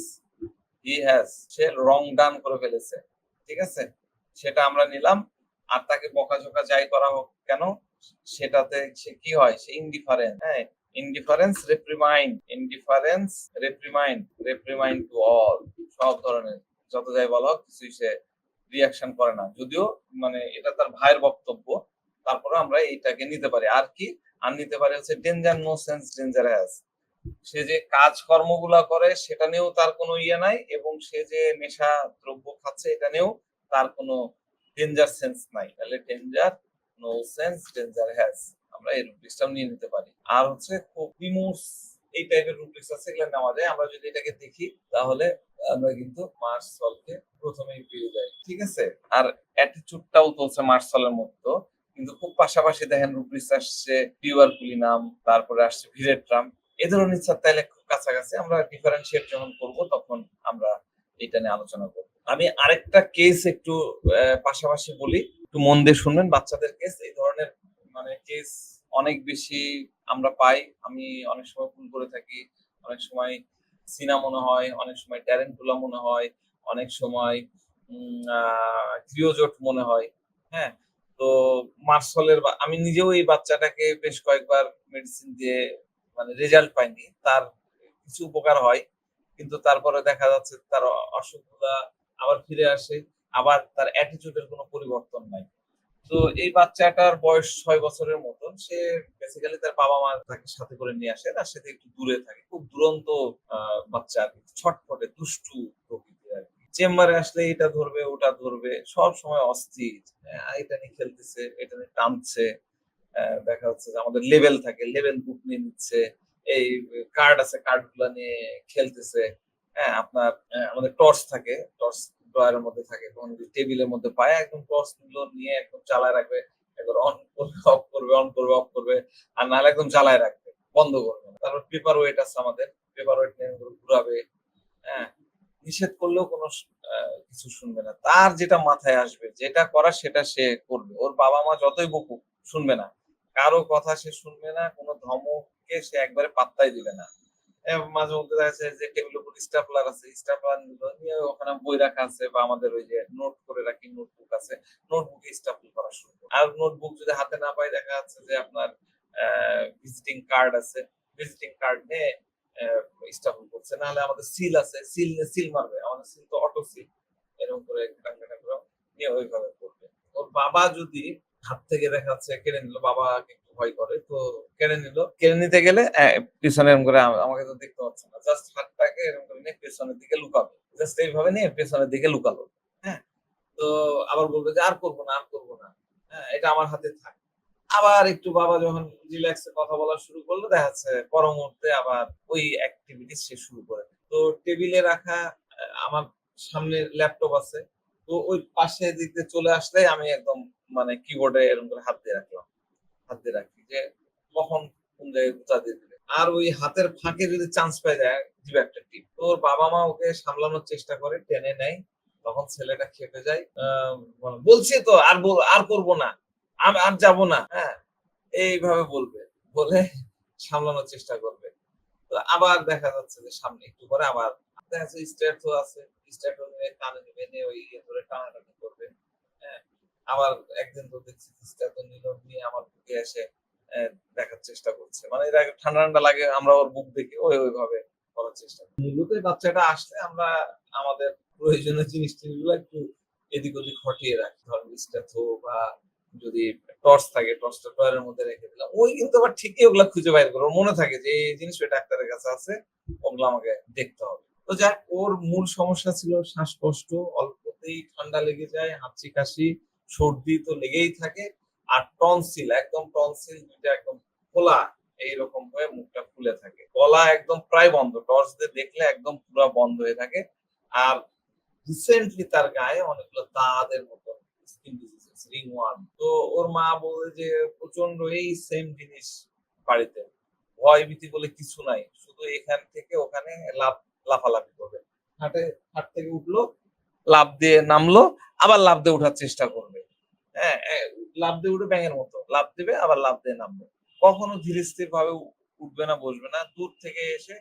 he has সে রং ডান করে ফেলেছে। ঠিক আছে? সেটা আমরা নিলাম। আর তাকে বকাঝকা যাই করা হোক কেন সেটাতে সে কি হয়? সে ইনডিফারেন্ট, হ্যাঁ? রেপ্রিমাইন্ড টু অল সব ধরনের যত যাই বলা হোক কিছুই সে রিঅ্যাকশন করে না। যদিও মানে এটা তার ভাইয়ের বক্তব্য। তারপরেও আমরা এইটাকে নিতে পারি। আর কি? আর নিতে পারি হচ্ছে danger no sense danger has সে যে কাজকর্মগুলা করে সেটা নিয়েও তার কোনো ইয়ে নাই এবং সে যে নেশা দ্রব্য খাচ্ছে এটা নিয়েও তার কোনো ডেঞ্জার সেন্স নাই। তাহলে danger no sense danger has আমরা এই রুব্রিক্সটাও নিয়ে নিতে পারি। আর হচ্ছে খুব রিমোর্স এই টাইপের রুব্রিক্স আছে এগুলো নেওয়া যায়। আমরা যদি এটাকে দেখি তাহলে আমরা কিন্তু মার্সলকে প্রথমেই পেয়ে যাই। ঠিক আছে? আর অ্যাটিটিউডটাও তো হচ্ছে মার্সলের মতো। কিন্তু খুব পাশাপাশি দেখেন রুব্রিক্স আসছে পিউর কুলিনাম, তারপরে আসছে ভিরেট্রাম। এ ধরনের ইচ্ছা তাইলে খুব কাছাকাছি আমরা ডিফারেনশিয়েট যখন করব তখন আমরা এটা নিয়ে আলোচনা করব। আমি আরেকটা কেস একটু পাশাপাশি বলি। একটু মন দিয়ে শুনবেন বাচ্চাদের কেস। এই ধরনের মানে কেস অনেক বেশি আমরা পাই। আমি অনেক সময় ভুল করে থাকি। অনেক সময় সিনা মনে হয়, অনেক সময় ট্যারেন্টুলা মনে হয়, অনেক সময় ক্রিওজোট মনে হয়। হ্যাঁ? তো মার্সলের আমি নিজেও এই বাচ্চাটাকে বেশ কয়েকবার মেডিসিন দিয়ে মানে রেজাল্ট পাইনি। তার কিছু উপকার হয়। কিন্তু তারপরে দেখা যাচ্ছে তার অসুখগুলা আবার ফিরে আসে। আবার তার attitude এর কোনো পরিবর্তন নাই। তো এই বাচ্চাটার বয়স ৬ বছরের মতন। সে বেসিক্যালি তার বাবা-মা তাকে সাথে করে নিয়ে আসে। তার সাথে একটু দূরে থাকে। খুব দুরন্ত আ বাচ্চা আরকি। ছটফটে, দুষ্টু প্রকৃতির আরকি। চেম্বারে আসলে এটা ধরবে, ওটা ধরবে। সবসময় অস্থির। এটা নিয়ে খেলতেছে, এটা নিয়ে টানছে। দেখা যাচ্ছে যে আমাদের লেভেল থাকে, লেভেল বুক নিয়ে নিচ্ছে। এই কার্ড আছে, কার্ড গুলা নিয়ে খেলতেছে। হ্যাঁ, আপনার আমাদের টর্চ থাকে, টর্চ ড্রয়ারের মধ্যে থাকে। তখন যদি টেবিলের মধ্যে পায় একদম টর্চ গুলো নিয়ে একদম চালায় রাখবে। একবার অন করবে, অফ করবে, অন করবে, অফ করবে। আর নাহলে একদম জ্বালায় রাখবে। বন্ধ করবে না। তারপর পেপার ওয়েট আছে আমাদের। পেপার ওয়েট নিয়ে ঘুরাবে। হ্যাঁ? নিষেধ করলেও কোনো কিছু শুনবে না। তার যেটা মাথায় আসবে, যেটা করার সেটা সে করবে। ওর বাবা-মা যতই বকুক, শুনবে না। কারো কথা সে শুনবে না। কোনো ধমককে সে একবারে পাত্তাই দিবে না। মাঝে মধ্যে দেখা যাচ্ছে যে টেবিলের উপর স্টেপলার আছে, স্টেপলার নিল, নিয়ে ওখানে বই রাখা আছে বা আমাদের ওই যে নোট করে রাখি নোটবুক আছে, নোটবুকে স্টেপল করা শুরু করে। আর নোটবুক যদি হাতে না পায় দেখা যাচ্ছে যে আপনার ভিজিটিং কার্ড আছে, ভিজিটিং কার্ড নিয়ে স্টেপল করছে। নাহলে আমাদের সিল আছে, সিল নিয়ে সিল মারবে। আমাদের সিল তো অটো সিল। এরকম করে ঘাটা করে নিয়ে ওইভাবে করবে। ওর বাবা যদি হাত থেকে দেখা যাচ্ছে কেড়ে নিল, বাবাকে একটু ভয় করে, তো কেড়ে নিল। কেড়ে নিতে গেলে পিছনে এরকম করে আমাকে তো দেখতে পাচ্ছে না। জাস্ট হাতটাকে এরকম করে নিয়ে পেছনের দিকে লুকাবে। জাস্ট এইভাবে নিয়ে পেছনের দিকে লুকালো। হ্যাঁ? তো আবার বলবে যে আর করব না, আর করব না। হ্যাঁ? এটা আমার হাতে থাক। আবার একটু বাবা যখন রিল্যাক্স এ কথা বলা শুরু করলো, দেখা যাচ্ছে পর মুহূর্তে আবার ওই এক্টিভিটিস সে শুরু করে। তো টেবিলে রাখা আমার সামনে ল্যাপটপ আছে। তো ওই পাশে দিকে চলে আসলে আমি একদম মানে কিবোর্ডে এরকম করে হাত দিয়ে রাখলাম। হাত দিয়ে রাখি যে কখন কোন জায়গায় গুতা দিয়ে দিবে। আর ওই হাতের ফাঁকে যদি চান্স পেয়ে যায় দিবে একটা টিপ। তো ওর বাবা-মা ওকে সামলানোর চেষ্টা করে, টেনে নেয়। তখন ছেলেটা ক্ষেপে যায়। বলছি তো আর করব না। আর যাব না। হ্যাঁ? এইভাবে বলবে। বলে সামলানোর চেষ্টা করবে। তো আবার দেখা যাচ্ছে যে সামনে একটু পরে আবার দেখা যাচ্ছে স্টেট্রো আছে। স্টেট্রো নিয়ে কানে নিবে, নিয়ে ওই ইয়ে ধরে টানাটানি করবে। হ্যাঁ? আবার একদিন তো দেখছি স্টেট্রো নিল, নিয়ে আমার বুকে এসে দেখার চেষ্টা করছে। মানে এর আগে ঠান্ডা, ঠান্ডা লাগে আমরা ওর বুক দেখি ওইভাবে করার চেষ্টা করি। মূলত এই বাচ্চাটা আসলে আমরা আমাদের প্রয়োজনীয় জিনিস-টিনিসগুলো একটু এদিক ওদিক হটিয়ে রাখি। ধরেন স্টেথো বা যদি টর্চ থাকে, টর্চটা ড্রয়ারের মধ্যে রেখে দিলাম। ওই কিন্তু আবার ঠিকই ওগুলা খুঁজে বাইর করে। ওর মনে থাকে যে এই জিনিস ওই ডাক্তারের কাছে আছে। ওগুলো আমাকে দেখতে হবে। তো যাক ওর মূল সমস্যা ছিল শ্বাসকষ্ট, অল্পতেই ঠান্ডা লেগে যায়, হাঁচি-কাশি, সর্দি তো লেগেই থাকে। আর টনসিল, একদম টনসিল ২ টা একদম খোলা এইরকম হয়ে মুখটা ফুলে থাকে। গলা একদম প্রায় বন্ধ। টর্চ দিয়ে দেখলে একদম পুরা বন্ধ হয়ে থাকে। আর রিসেন্টলি তার গায়ে অনেকগুলো দাগের মতো স্কিন ডিজিজ, রিংওয়ার্ম। তো ওর মা বলে যে প্রচন্ড এই সেম জিনিস বাড়িতে। ভয় ভীতি বলে কিছু নাই। শুধু এখান থেকে ওখানে লাফালাফি করবে। খাট থেকে উঠলো, লাফ দিয়ে নামলো, আবার লাফ দিয়ে উঠার চেষ্টা করবে। হ্যাঁ? লাফ দিয়ে উঠে ব্যাঙের মতো। লাফ দিবে আবার লাফ দিয়ে নামবে। কখনো ধীর স্থির ভাবে উঠবে না, বসবে না। দূর থেকে এসে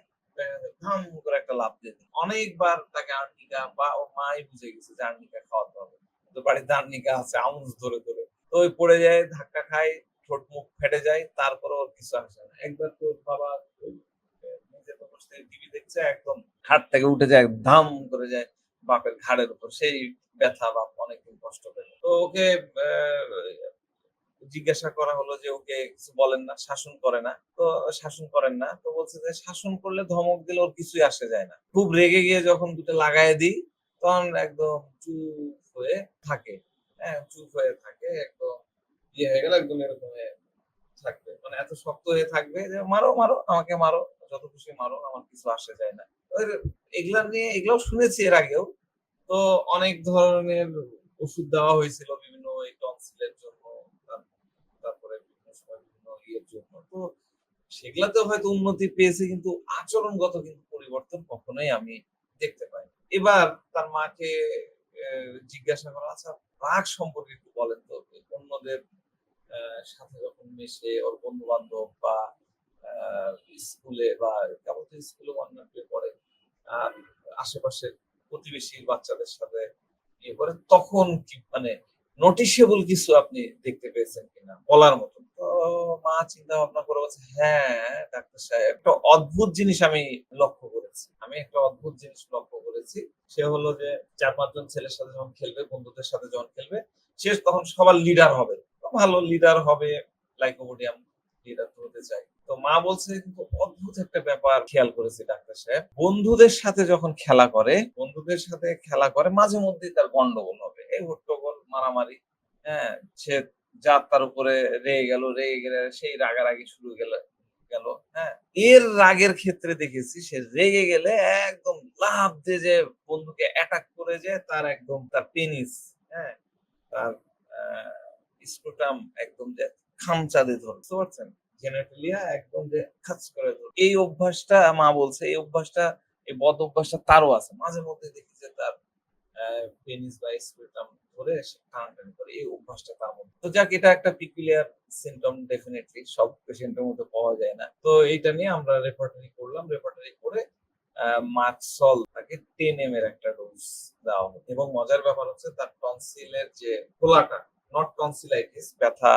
ধাম করে একটা লাফ দিয়ে দিল। অনেকবার তাকে আর্নিকা বা ওর মাই বুঝে গেছে যে আর্নিকা খাওয়াতে হবে। তো বাড়িতে আর্নিকা আছে আউন্স ধরে, ধরে। তো ওই পড়ে যায়, ধাক্কা খায়, ঠোঁট মুখ ফেটে যায়। তারপরেও ওর কিছু আসে না। একবার তো ওর বাবা ওই মেঝেতে বসে টিভি দেখছে, একদম খাট থেকে উঠে যায়, ধাম করে যায় বাপের ঘাড়ের উপর। সেই ব্যথা বাপ অনেকদিন কষ্ট পেল। তো ওকে জিজ্ঞাসা করা হলো যে ওকে কিছু বলেন না, শাসন করে না। তো শাসন করেন না। তো বলছে যে শাসন করলে ধমক দিলে ওর কিছুই আসে যায় না। খুব রেগে গিয়ে যখন ২ টা লাগায়ে দিই তখন একদম চুপ হয়ে থাকে। হ্যাঁ? চুপ হয়ে থাকে একদম ইয়ে হয়ে গেলে একদম এরকম হয়ে থাকবে। মানে এত শক্ত হয়ে থাকবে যে মারো, মারো, আমাকে মারো, যত খুশি মারো, আমার কিছু আসে যায় না। ওই এগুলা নিয়ে এগুলাও শুনেছি এর আগেও। তো অনেক ধরনের ওষুধ দেওয়া হয়েছিল বিভিন্ন এই টনসিলের জন্য। তারপরে বিভিন্ন সময় বিভিন্ন ইয়ের জন্য। তো সেগুলাতেও হয়তো উন্নতি পেয়েছে কিন্তু আচরণগত কিন্তু পরিবর্তন কখনোই আমি দেখতে পাইনি। এবার তার মাকে এ জিজ্ঞাসা করা, "আচ্ছা রাগ সম্পর্কে একটু বলেন তো? অন্যদের সাথে যখন মেশে ওর বন্ধু-বান্ধব বা আ স্কুলে বা কেবল তো স্কুলে 1 না 2 পড়ে। আর আশেপাশের প্রতিবেশীর বাচ্চাদের সাথে ইয়ে করে তখন কি মানে নোটিসেবল কিছু আপনি দেখতে পেয়েছেন কিনা? বলার মতন। তো মা চিন্তা ভাবনা করে বলছে, "হ্যাঁ, ডাক্তার সাহেব একটা অদ্ভুত জিনিস আমি লক্ষ্য করেছি। আমি একটা অদ্ভুত জিনিস লক্ষ্য করেছি। সে হলো যে ৪-৫ জন ছেলের সাথে যখন খেলবে, বন্ধুদের সাথে যখন খেলবে, সে তখন সবার লিডার হবে। তো ভালো লিডার হবে, লাইকোপোডিয়াম লিডার তো হতে চায়। তো মা বলছে কিন্তু অদ্ভুত একটা ব্যাপার খেয়াল করেছি ডাক্তার সাহেব। বন্ধুদের সাথে যখন খেলা করে, বন্ধুদের সাথে খেলা করে মাঝে মধ্যেই তার গন্ডগোল হবে। এই হট্টগোল, মারামারি। হ্যাঁ? সে জাত তার উপরে রেগে গেলে সেই রাগারাগি শুরু গেল গেল হ্যাঁ, এর রাগের ক্ষেত্রে দেখেছি সে রেগে গেলে একদম লাফ দিয়ে যে বন্ধুকে অ্যাটাক করে যে তার একদম তার পেনিস, হ্যাঁ, তার স্ক্রোটাম একদম যে খামচা দিয়ে ধরে, বুঝতে পারছেন, জেনেটালিয়া একদম যে খাচ করে ধরে। এই অভ্যাসটা মা বলছে, এই অভ্যাসটা, এই বদ অভ্যাসটা তারও আছে। মাঝে মধ্যে দেখি যে তার পেনিস বা স্ক্রোটাম ধরে সে টানাটানি করে, এই অভ্যাসটা তার মধ্যে। তো যাক, এটা একটা পিকুলিয়ার সিম্পটম, ডেফিনেটলি সব পেশেন্টের মধ্যে পাওয়া যায় না। তো এইটা নিয়ে আমরা রেপার্টরি করলাম, রেপার্টরি করে মার্কসল তাকে 10 এর একটা ডোজ দেওয়া হলো। এবং মজার ব্যাপার হচ্ছে তার টনসিলের যে ফোলাটা, নট টনসিলাইটিস, ব্যথা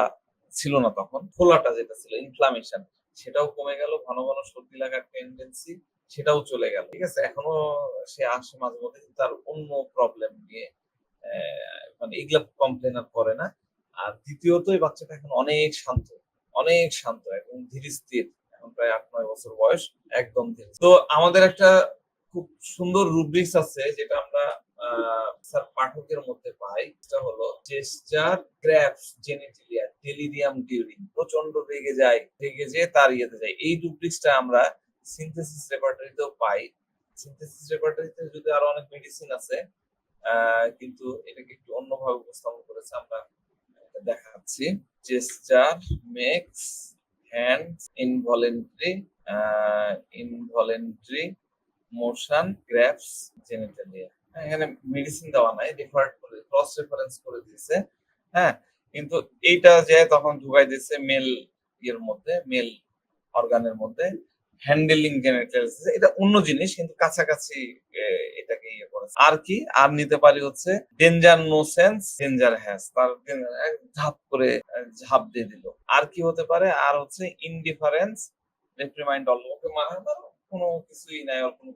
ছিল না তখন, ফোলাটা যেটা ছিল ইনফ্লামেশন, সেটাও কমে গেল, ঘন ঘন সর্দি লাগার টেন্ডেন্সি সেটাও চলে গেল। ঠিক আছে, এখনো সে আসে মাঝে মধ্যে, কিন্তু তার অন্য প্রবলেম নিয়ে মানে এগুলা কমপ্লেন আর করে না। আর দ্বিতীয়ত এই বাচ্চাটা এখন অনেক শান্ত, অনেক শান্ত, একদম ধীর স্থির, এখন প্রায় 8-9 বছর বয়স, একদম ধীর। তো আমাদের একটা খুব সুন্দর রুব্রিক্স আছে যেটা আমরা স্যার পাঠকের মধ্যে পাই, সেটা হলো জেস্টার গ্র্যাপস জেনিটিলিয়া ডেলিরিয়াম ডিউরিং, প্রচন্ড রেগে যায়, রেগে যেয়ে তার ইয়েতে যায়। এই রুব্রিক্সটা আমরা সিনথেসিস রেপার্টরিতেও পাই। সিনথেসিস রেপার্টরিতে যদি আরো অনেক মেডিসিন আছে, কিন্তু এটাকে একটু অন্যভাবে উপস্থাপন করেছে, আমরা এটা দেখাচ্ছি। Jester makes hands involuntary motion grasps genitalia. এখানে মেডিসিন দেওয়া নাই, রেফার করে ক্রস রেফারেন্স করে দিয়েছে। হ্যাঁ, কিন্তু এইটা যে তখন ঢুকাই দিয়েছে মেল ইয়ের মধ্যে, মেল অর্গানের মধ্যে, হ্যান্ডেলিং জেনিটালস, এটা অন্য জিনিস কিন্তু কাছাকাছি এটাকে ইয়ে করেছে। আর কি আর নিতে পারি হচ্ছে danger no sense danger has, তার ঝাপ করে ঝাপ দিয়ে দিল। আর কি হতে পারে, আর হচ্ছে ইনডিফারেন্স রিপ্রিমাইন্ড অল, ওকে মানে ধরো কোনো কিছুই নাই, ওর কোনো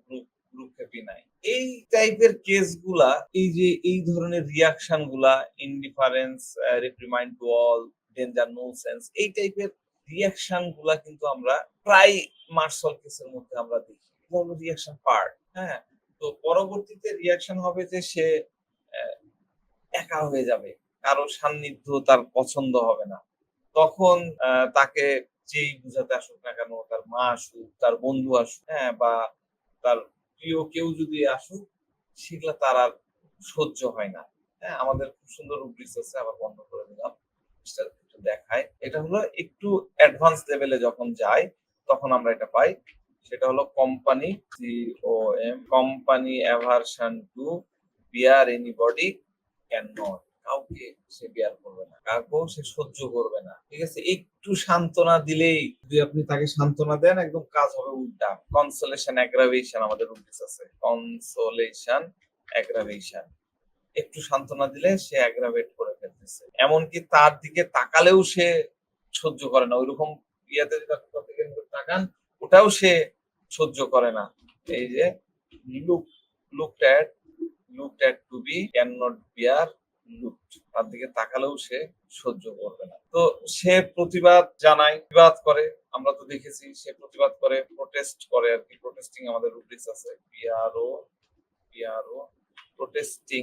ভ্রুক্ষেপই নাই। এই টাইপের কেসগুলা, এই যে এই ধরনের রিয়াকশন গুলা, indifference, reprimand to all, danger no sense, এই টাইপের রিয়াকশন গুলা কিন্তু আমরা প্রায় মার্শাল কেসের মধ্যে আমরা দেখি। এটা হলো রিয়াকশন পার্ট। হ্যাঁ, তো পরবর্তীতে রিয়াকশন হবে যে সে আহ, একা হয়ে যাবে, কারো সান্নিধ্য তার পছন্দ হবে না। তখন তাকে যেই বুঝাতে আসুক না কেন, তার মা আসুক, তার বন্ধু আসুক, হ্যাঁ, বা তার প্রিয় কেউ যদি আসুক, সেগুলা তার আর সহ্য হয় না। হ্যাঁ, আমাদের খুব সুন্দর রুব্রিক্স আছে, আবার বন্ধ করে দিলাম, একটু দেখায়। এটা হলো একটু অ্যাডভান্স লেভেলে যখন যায় তখন আমরা এটা পাই, সেটা হলো company COM, company aversion to bear anybody can not, কাউকে সে বিয়ার করবে না, কাউকেও সে সহ্য করবে না। ঠিক আছে, একটু সান্ত্বনা দিলেই, যদি আপনি তাকে সান্ত্বনা দেন, একদম কাজ হবে উল্টা। কনসোলেশন অ্যাগ্রাভেশন আমাদের রুব্রিক্স আছে, কনসোলেশন অ্যাগ্রাভেশন, একটু সান্ত্বনা দিলে সে অ্যাগ্রাভেট করে ফেলতেছে। এমনকি তার দিকে তাকালেও সে সহ্য করে না, ওইরকম ইয়াতে যদি আপনি তাকান, ওটাও সে সহ্য করে না। এই যে look looked at to be can not bear looked, তার দিকে তাকালেও সে সহ্য করবে না। তো সে প্রতিবাদ জানায়, প্রতিবাদ করে, আমরা তো দেখেছি সে প্রতিবাদ করে, প্রোটেস্ট করে আর কি। প্রোটেস্টিং আমাদের রুব্রিক্স আছে, পিআরও প্রোটেস্টিং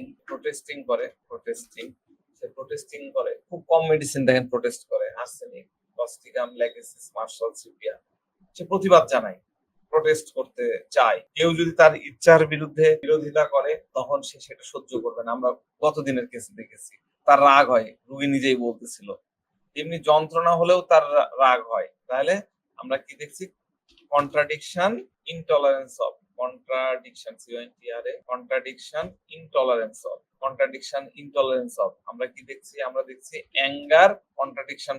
করে, প্রোটেস্টিং করে। খুব কম মেডিসিন দেখেন প্রোটেস্ট করে, আর্সেনিক, কস্টিকাম, ল্যাগেসিস, মার্শাল, সিপিয়া। সে প্রতিবাদ জানায়, প্রোটেস্ট করতে চায়। কেউ যদি তার ইচ্ছার বিরুদ্ধে বিরোধিতা করে, তখন সে সেটা সহ্য করবে না। আমরা গতদিনের কেসে দেখেছি তার রাগ হয়, রুগী নিজেই বলতেছিল। এমনি যন্ত্রণা হলেও তার রাগ হয়। তাহলে আমরা কি দেখছি, কন্ট্রাডিকশন ইনটলারেন্স অফ, কন্ট্রাডিকশন আমরা কি দেখছি, আমরা দেখছি অ্যাঙ্গার কন্ট্রাডিকশন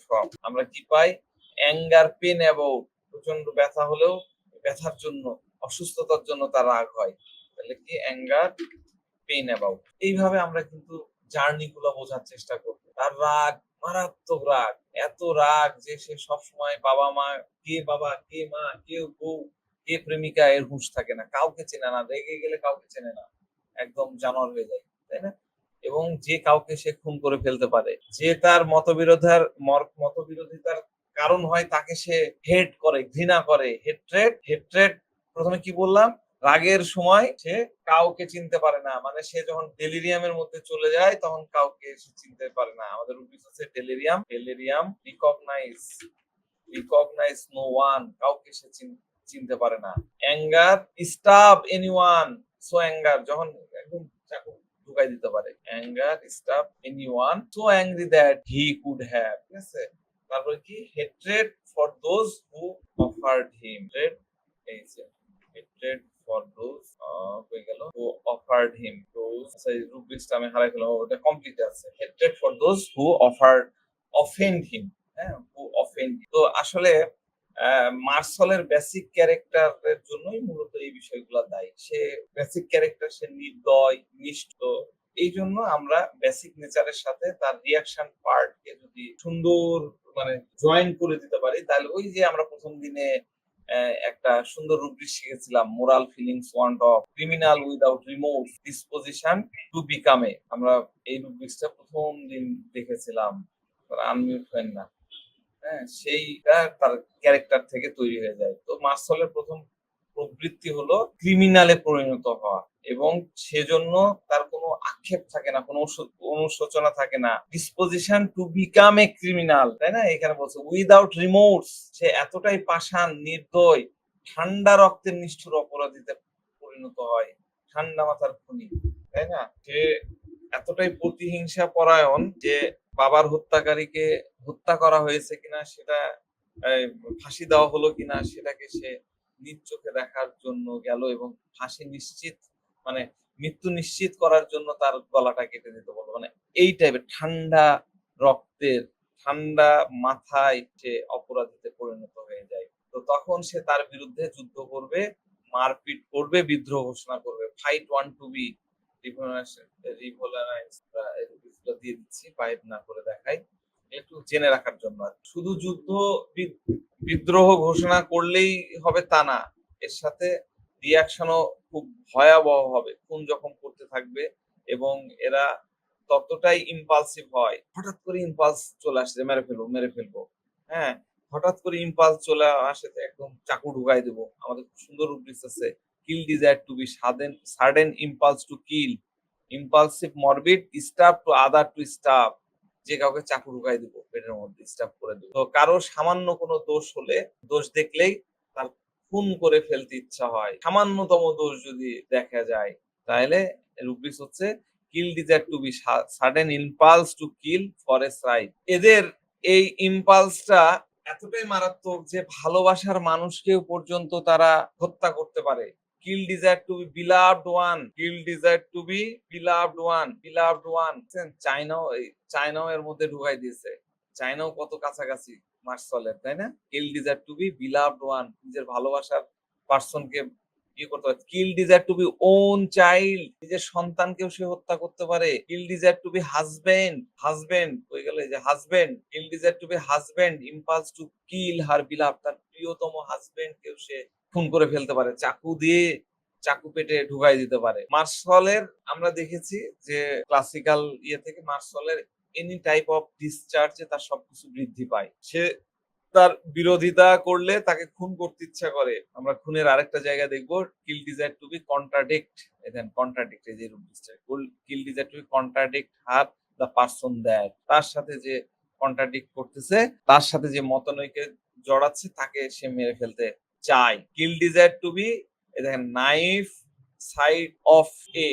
ফ্রম, আমরা কি পাই, অ্যাঙ্গার পেন অ্যাবাউট, প্রচন্ড ব্যথা হলেও ব্যথার জন্য, অসুস্থতার জন্য তার রাগ হয়। তাহলে কি, অ্যাঙ্গার পেন অ্যাবাউট। এইভাবে আমরা কিন্তু জার্নি গুলো বোঝার চেষ্টা করবো। তার রাগ, মারাত্মক রাগ, এত রাগ যে সে সবসময় বাবা মা, কে বাবা, কে মা, কে বউ, কে প্রেমিকা, এর হুঁশ থাকে না, কাউকে চেনে না, রেগে গেলে কাউকে চেনে না, একদম জানোয়ার হয়ে যায়, তাই না? এবং যে কাউকে সে খুন করে ফেলতে পারে, যে তার মতবিরোধিতার কারণ হয়, তাকে সে হেট করে, ঘৃণা করে, হেট্রেড। প্রথমে কি বললাম, রাগের সময় সে কাউকে চিনতে পারে না, মানে সে যখন ডেলিরিয়ামের মধ্যে চলে যায় তখন কাউকে সে চিনতে পারে না। আমাদের রুবিস হচ্ছে ডেলিরিয়াম, রিকগনাইজ নো ওয়ান, কাউকে সে চিনতে পারে না। Anger, stab anyone, so anger, যখন একদম চাকু ঢুকাই দিতে পারে। Anger stab anyone so angry that he could have, ঠিক আছে। তারপরে কি, hatred for those who offered him, এই যে হেট্রেড ফর দোজ হয়ে গেল হু অফার্ড হিম, দোজ, আচ্ছা এই রুবিসটা আমি হারাই ফেললাম, ওটা কমপ্লিট আছে। Hatred for those who offend him, হ্যাঁ, হু অফেন্ড। তো আসলে মার্সেলের বেসিক ক্যারেক্টারের জন্যই মূলত এই বিষয়গুলো দায়ী। সে বেসিক ক্যারেক্টার, সে নির্দয়, নিষ্ঠ। এই জন্য আমরা বেসিক নেচারের সাথে তার রিয়াকশন পার্টকে যদি সুন্দর মানে জয়েন করে দিতে পারি, তাহলে ওই যে আমরা প্রথম দিনে একটা সুন্দর রুব্রিক শিখেছিলাম, moral feelings want of criminal without remorse disposition to become a, আমরা এই রুব্রিক্সটা প্রথম দিন দেখেছিলাম। আনমিউট হয় না, হ্যাঁ, সেইটা তার ক্যারেক্টার থেকে তৈরি হয়ে যায়। তো মার্সেলের প্রথম প্রবৃত্তি হলো ক্রিমিনালে পরিণত হওয়া, এবং সেজন্য তার কোনো আক্ষেপ থাকে না, কোনো অনুশোচনা থাকে না। Disposition to become a criminal, তাই না, এখানে বলছে উইদাউট রিমোর্স, সে এতটাই পাষাণ, নির্দয়, ঠান্ডা রক্তের নিষ্ঠুর অপরাধীতে পরিণত হয়, ঠান্ডা মাথার খুনি, তাই না। সে এতটাই প্রতিহিংসা পরায়ণ যে বাবার হত্যাকারীকে হত্যা করা হয়েছে কিনা সেটা, ফাঁসি দেওয়া হলো কিনা সেটাকে সে নিজ চোখে দেখার জন্য গেল, এবং ফাঁসি নিশ্চিত মানে মৃত্যু নিশ্চিত করার জন্য তার গলাটা কেটে দিতে বললো। মানে এই টাইপের ঠান্ডা রক্তের, ঠান্ডা মাথায় সে অপরাধীতে পরিণত হয়ে যায়। তো তখন সে তার বিরুদ্ধে যুদ্ধ করবে, মারপিট করবে, বিদ্রোহ ঘোষণা করবে। ফাইট ওয়ান টু বি রিভোলারাইজ, দিয়ে দিচ্ছি, পাইপ না করে দেখাই একটু জেনে রাখার জন্য। শুধু যুদ্ধ বিদ্রোহ ঘোষণা করলেই হবে তা না, এর সাথে রিয়াকশনও খুব ভয়াবহ হবে, খুন জখম করতে থাকবে, এবং এরা ততটাই ইম্পালসিভ হয়। হঠাৎ করে ইম্পালস চলে আসছে, মেরে ফেলবো, হ্যাঁ, হঠাৎ করে ইম্পালস চলে আসে, একদম চাকু ঢুকাই দেবো। আমাদের খুব সুন্দর রুব্রিক্স আছে, kill desire to be sudden impulse to kill, impulsive morbid stab to other to stab, যে কাউকে চাকু ঢুকাই দিব পেটের মধ্যে, স্টাফ করে দিব। তো কারো সামান্য কোনো দোষ হলে, দোষ দেখলেই তার খুন করে ফেলতে ইচ্ছা হয়। সামান্যতম দোষ যদি দেখা যায়, তাহলে রুব্রিক্স হচ্ছে kill desire to be sudden impulse to kill for a right. এদের এই ইম্পালসটা এতটাই মারাত্মক যে ভালোবাসার মানুষকেও পর্যন্ত তারা হত্যা করতে পারে। Kill desire to be beloved one, kill desire to be beloved one. চায়নাও এর মধ্যে ঢুকাই দিয়েছে। চায়নাও কত কাছাকাছি মার্সেলের, তাই না। Kill desire to be beloved one, নিজের ভালোবাসার পার্সনকে কি করতে পারে। Kill desire to be own child, নিজের সন্তানকেও সে হত্যা করতে পারে। Kill desire to be husband হয়ে গেল, যে husband, kill desire to be husband impulse to kill her beloved, তার প্রিয়তম হাজবেন্ড কেও সে খুন করে ফেলতে পারে, চাকু পেটে ঢুকাই দিতে পারে। মার্শালের আমরা দেখেছি যে ক্লাসিক্যাল ইয়ে থেকে মার্শালের এনি টাইপ অফ ডিসচার্জে তার সবকিছু বৃদ্ধি পায়। সে তার বিরোধিতা করলে তাকে খুন করতে ইচ্ছা করে। আমরা খুনের আরেকটা জায়গা দেখবো, kill desire to be contradict, contradict, এই যে kill desire to be contradict her the person that, তার সাথে যে কন্ট্রাডিক্ট করতেছে, তার সাথে যে মতানৈক্যে জড়াচ্ছে, তাকে সে মেরে ফেলতে চায়। কিল ডিজায়ার টু বি, দেখেন, নাইফ সাইড অফ এ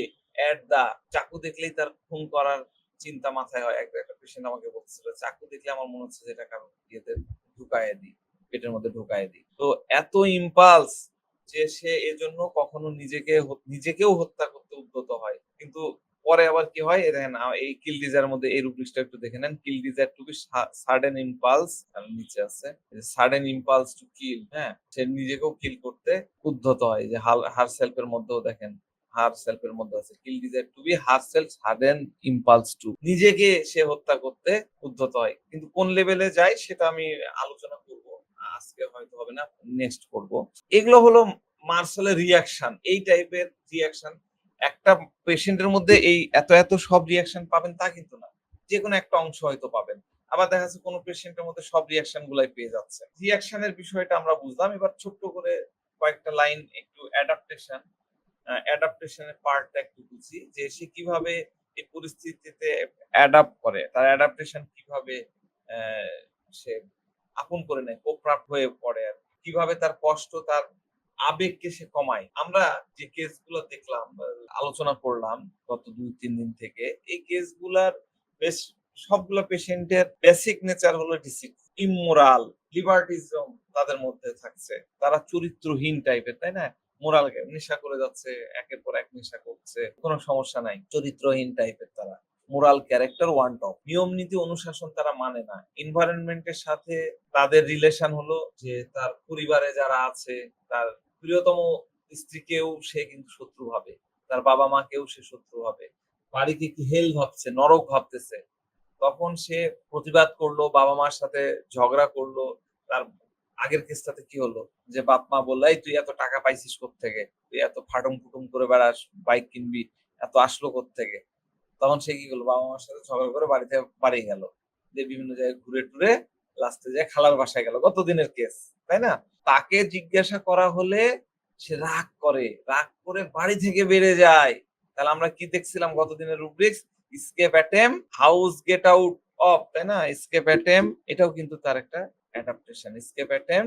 এট দা, চাকু দেখলেই তার খুন করার চিন্তা মাথায় হয়। একটা পেশেন্ট আমাকে বলছিল, চাকু দেখলে আমার মনে হচ্ছে যেটা কারণ ইয়েতে ঢুকায় দিই, পেটের মধ্যে ঢুকায় দিই। তো এত ইম্পালস যে সে এজন্য কখনো নিজেকেও হত্যা করতে উদ্যত হয়। কিন্তু পরে আবার কি হয়, দেখেন এই কিল ডিজায়ার মধ্যে এই রূপটা একটু দেখে নেন, kill desire to be sudden impulse, আর নিচে আছে সাডেন ইম্পালস টু কিল, হ্যাঁ, সে নিজেকেও কিল করতে উদ্যত হয়। যে হার সেলফের মধ্যেও দেখেন, হার সেলফের মধ্যে আছে kill desire to be herself sudden impulse to, নিজেকে সে হত্যা করতে উদ্যত হয়। কিন্তু কোন লেভেলে যায় সেটা আমি আলোচনা করব, আজকে হয়তো হবে না, নেক্সট করব। এগুলো হলো মার্সেলের রিয়াকশন। এই টাইপের রিয়াকশন একটা পেশেন্টের মধ্যে এই এত সব রিয়াকশন পাবেন তা কিন্তু না, যে কোনো একটা অংশ হয়তো পাবেন। আবার দেখা যাচ্ছে কোনো পেশেন্টের মধ্যে সব রিয়াকশন গুলাই পেয়ে যাচ্ছে। রিয়াকশনের বিষয়টা আমরা বুঝলাম, এবার ছোট্ট করে কয়েকটা লাইন একটু অ্যাডাপ্টেশন অ্যাডাপ্টেশনের পার্টটা একটু বুঝি, যে সে কিভাবে এই পরিস্থিতিতে অ্যাডাপ্ট করে, তার অ্যাডাপ্টেশন কিভাবে সে আপন করে নেয়, কোপ্রাপ্ত হয়ে পড়ে আর কি। কিভাবে তার কষ্ট, তার আবেগকে সে কমায়। আমরা যে কেসগুলো দেখলাম, আলোচনা করলাম গত ২-৩ দিন থেকে, এই কেসগুলার বেশ সবগুলো পেশেন্টের বেসিক নেচার হলো ইমোরাল, লিবার্টিজম তাদের মধ্যে থাকছে। তারা চরিত্রহীন টাইপের, তাই না? মোরাল নেশা করে যাচ্ছে, একের পর এক নেশা করছে, কোনো সমস্যা নাই। চরিত্রহীন টাইপের তারা। Moral character one top. নিয়ম নীতি অনুশাসন তারা মানে না। এনভায়রনমেন্টের সাথে তাদের রিলেশন হলো যে তার পরিবারে যারা আছে, তার প্রিয়তম স্ত্রীকেও সে কিন্তু শত্রু ভাবে, তার বাবা মাকেও সে শত্রু ভাবে, বাড়িকে কি হেল ভাবছে, নরক ভাবতেছে। তখন সে প্রতিবাদ করলো, বাবা মার সাথে ঝগড়া করলো। তার আগের কেসটাতে কি হলো, যে বাপ মা বললো, এই তুই এত টাকা পাইছিস কোত্থেকে, তুই এত ফাটুম ফুটুম করে বেড়াস, বাইক কিনবি, এত আসলো কোত্থেকে। তখন সে কি করলো, বাবা মার সাথে ঝগড়া করে বাড়িতে বাড়ি গেল, যে বিভিন্ন জায়গায় ঘুরে টুরে লাস্টে যায় খালার বাসায় গেল। কত দিনের কেস, তাই না? তাকে জিজ্ঞাসা করা হলে সে রাগ করে, রাগ করে বাড়ি থেকে বেড়ে যায়। তাহলে আমরা কি দেখছিলাম গত দিনের rubrics? Escape attempt, house get out of, তাই না? স্কেপ অ্যাটেম এটাও কিন্তু তার একটা adaptation. Escape attempt,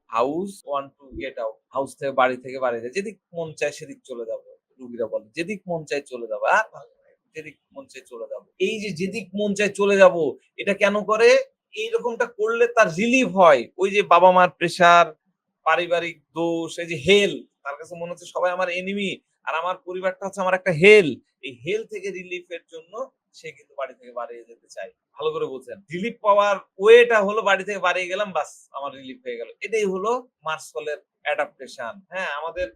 house one to get out, house থেকে বাড়ি যায়, যেদিক মন চায় সেদিক চলে যাবো। রুগীরা বলে যেদিক মন চায় চলে যাবো, আর ভালো লাগে না, যেদিক মন চায় চলে যাবো। এই যে যেদিক মন চায় চলে যাব, এটা কেন করে? এইরকমটা করলে তার রিলিফ হয়। ওই যে বাবা মার প্রেসার, পারিবারিক দোষ, এই যে হেল, তার কাছে মনে হচ্ছে সবাই আমার এনিমি, আর আমার পরিবারটা হচ্ছে আমার একটা হেল। এই হেল থেকে রিলিফের জন্য সে কিন্তু বাড়ি থেকে বাড়িয়ে যেতে চায়। ভালো করে বুঝছেন? রিলিফ পাওয়ার ওয়েটা হলো বাড়ি থেকে বাড়িয়ে গেলাম, বাস আমার রিলিফ হয়ে গেল। এটাই হলো মার্সফলের অ্যাডাপ্টেশন। হ্যাঁ, আমাদের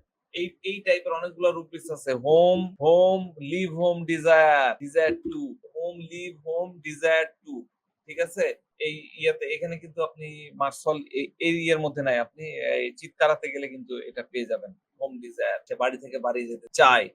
এই টাইপের অনেকগুলো রুব্রিক্স আছে। Home, leave home, desire to, home, leave home, desire to. ঠিক আছে? এই ইয়াতে এখানে কিন্তু আপনি মার্সল এই ইয়ের মধ্যে নাই। আপনি এই চিৎকারাতে গেলে কিন্তু এটা পেয়ে যাবেন। হোম ডিজায়ার, সে বাড়ি থেকে বাড়ি যেতে চায়।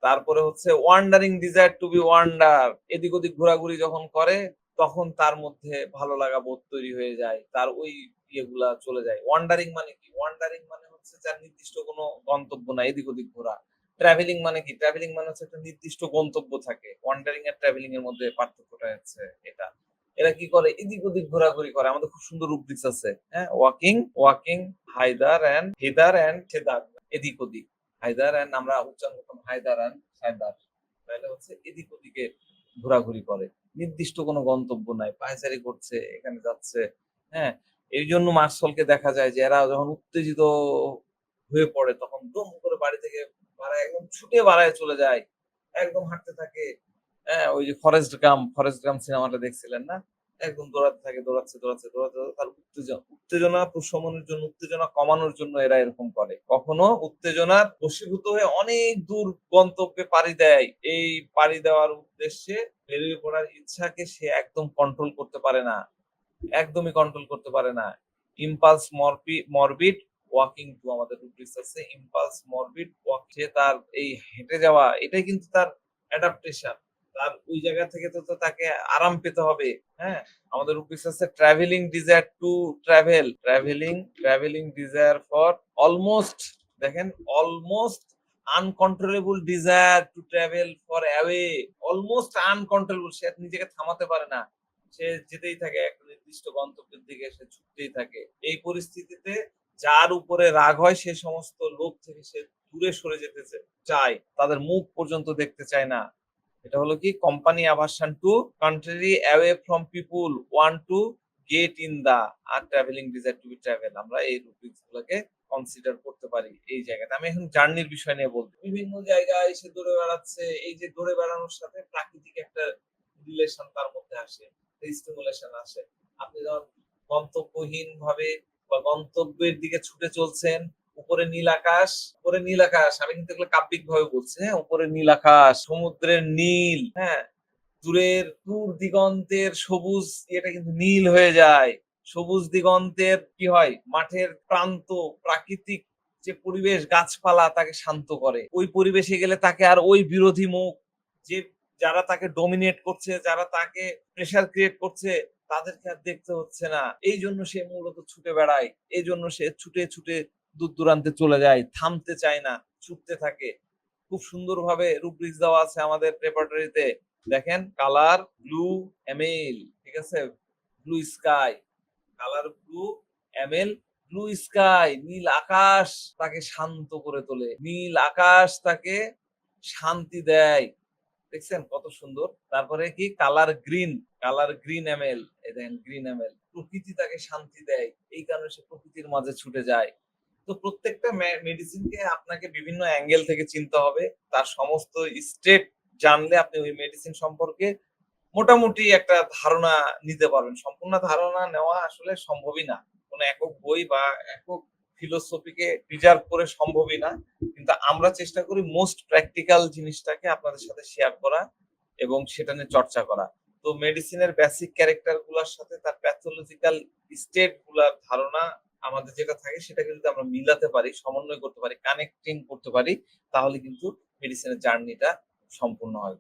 তারপরে হচ্ছে wandering desire to be wander, এদিক ওদিক ঘোরাঘুরি যখন করে তখন তার মধ্যে ভালো লাগা বোধ তৈরি হয়ে যায়, তার ওই ইয়েগুলা চলে যায়। ওয়ান্ডারিং মানে কি? ওয়ান্ডারিং মানে হচ্ছে যার নির্দিষ্ট কোনো গন্তব্য নাই, এদিক ওদিক ঘোরা। ট্রাভেলিং মানে কি? ট্রাভেলিং মানে হচ্ছে একটা নির্দিষ্ট গন্তব্য থাকে। ওয়ান্ডারিং আর ট্রাভেলিং এর মধ্যে পার্থক্যটা হচ্ছে এটা। এরা কি করে? এদিক ওদিক ঘোরাঘুরি করে। আমাদের খুব সুন্দর রুব্রিক্স আছে। হ্যাঁ, ওয়াকিং, হিদার এন্ড থেদার, এদিক ওদিক। হায়দার এন্ড, আমরা উচ্চারণ করতাম হায়দার এন্ড হায়দার। তাহলে হচ্ছে এদিক ওদিকে ঘোরাঘুরি করে, নির্দিষ্ট কোনো গন্তব্য নাই, পায়চারি করছে, এখানে যাচ্ছে। হ্যাঁ, এই জন্য মার্শালকে দেখা যায় যে এরা যখন উত্তেজিত হয়ে পড়ে তখন দম করে বাড়ি থেকে বাড়ায়, একদম ছুটে বাড়ায় চলে যায়, একদম হাঁটতে থাকে। হ্যাঁ, ওই যে ফরেস্ট গাম সিনেমাটা দেখছিলেন না? একদম দৌড়াতে থাকে, দৌড়াতে তার উত্তেজনা প্রশমনের জন্য, উত্তেজনা কমানোর জন্য এরা এরকম করে। কখনো উত্তেজনার বশীভূত হয়ে অনেক দূর গন্তব্যে পাড়ি দেয়। এই পাড়ি দেওয়ার উদ্দেশ্যে বেরিয়ে পড়ার ইচ্ছাকে সে একদম কন্ট্রোল করতে পারে না, একদমই কন্ট্রোল করতে পারে না। ইম্পালস মরবিড ওয়াকিং টু, আমাদের রুব্রিক্স আছে ইম্পালস মরবিড ওয়াক। সে তার এই হেঁটে যাওয়া, এটাই কিন্তু তার অ্যাডাপ্টেশন। তার ওই জায়গা থেকে তো তাকে আরাম পেতে হবে। হ্যাঁ, আমাদের রুব্রিক্স আছে travelling desire to travelling desire for almost, দেখেন, almost uncontrollable desire to travel for away. Almost uncontrollable, সে নিজেকে থামাতে পারে না, সে যেতেই থাকে, একটা নির্দিষ্ট গন্তব্যের দিকে সে ছুটতেই থাকে। এই পরিস্থিতিতে যার উপরে রাগ হয় সে সমস্ত লোক থেকে সে দূরে সরে যেতে চায়, তাদের মুখ পর্যন্ত দেখতে চায় না। এটা হলো কি company aversion to, contrary away from people want to get in the, আর travelling desire to be travel. আমরা এই রুব্রিক্স গুলোকে কনসিডার করতে পারি এই জায়গাতে। আমি এখন জার্নির বিষয় নিয়ে বলবো। বিভিন্ন জায়গায় সে দৌড়ে বেড়াচ্ছে, এই যে দৌড়ে বেড়ানোর সাথে প্রাকৃতিক একটা রিলেশন তার মধ্যে আসে, স্টিমুলেশন আসে। আপনি যখন গন্তব্যহীন ভাবে বা গন্তব্যের দিকে ছুটে চলছেন, উপরে নীল আকাশ, আমি কিন্তু এগুলো কাব্যিক ভাবে বলছি। হ্যাঁ, উপরে নীল আকাশ, সমুদ্রের নীল, হ্যাঁ, দূর দিগন্তের সবুজ, এটা কিন্তু নীল হয়ে যায়। সবুজ দিগন্তের কি হয়? মাঠের প্রান্ত, প্রাকৃতিক যে পরিবেশ, গাছপালা তাকে শান্ত করে। ওই পরিবেশে গেলে তাকে আর ওই বিরোধী মুখ, যে যারা তাকে ডমিনেট করছে, যারা তাকে প্রেসার ক্রিয়েট করছে, তাদেরকে আর দেখতে হচ্ছে না। এই জন্য সে মূলত ছুটে বেড়ায়, এই জন্য সে ছুটে ছুটে দূর দূরান্তে চলে যায়, থামতে চায় না, ছুটতে থাকে। খুব সুন্দরভাবে রুব্রিক্স দেওয়া আছে আমাদের প্রেপারেটরিতে। দেখেন, কালার ব্লু এমেল, ঠিক আছে, ব্লু স্কাই, কালার ব্লু এমেল, ব্লু স্কাই, নীল আকাশ তাকে শান্ত করে তোলে, নীল আকাশ তাকে শান্তি দেয়। দেখছেন কত সুন্দর। তারপরে কি কালার গ্রিন এমএল, এই দেখেন গ্রিন এমএল, প্রকৃতি তাকে শান্তি দেয়, এই কারণে সে প্রকৃতির মাঝে ছুটে যায়। তো প্রত্যেকটা মেডিসিনকে আপনাকে বিভিন্ন অ্যাঙ্গেল থেকে চিনতে হবে, তার সমস্ত স্টেপ জানলে আপনি ওই মেডিসিন সম্পর্কে মোটামুটি একটা ধারণা নিতে পারবেন। সম্পূর্ণ ধারণা নেওয়া আসলে সম্ভবই না, কোনো একক বই বা একক ফিলোসফিকে প্রিজার্ভ করে সম্ভবই না। কিন্তু আমরা চেষ্টা করি মোস্ট প্র্যাকটিক্যাল জিনিসটাকে আপনাদের সাথে শেয়ার করা এবং সেটা নিয়ে চর্চা করা। তো মেডিসিনের বেসিক ক্যারেক্টার গুলার সাথে তার প্যাথোলজিক্যাল স্টেট গুলার ধারণা আমাদের যেটা থাকে সেটাকে যদি আমরা মিলাতে পারি, সমন্বয় করতে পারি, কানেক্টিং করতে পারি, তাহলে কিন্তু মেডিসিনের জার্নিটা সম্পূর্ণ হয়।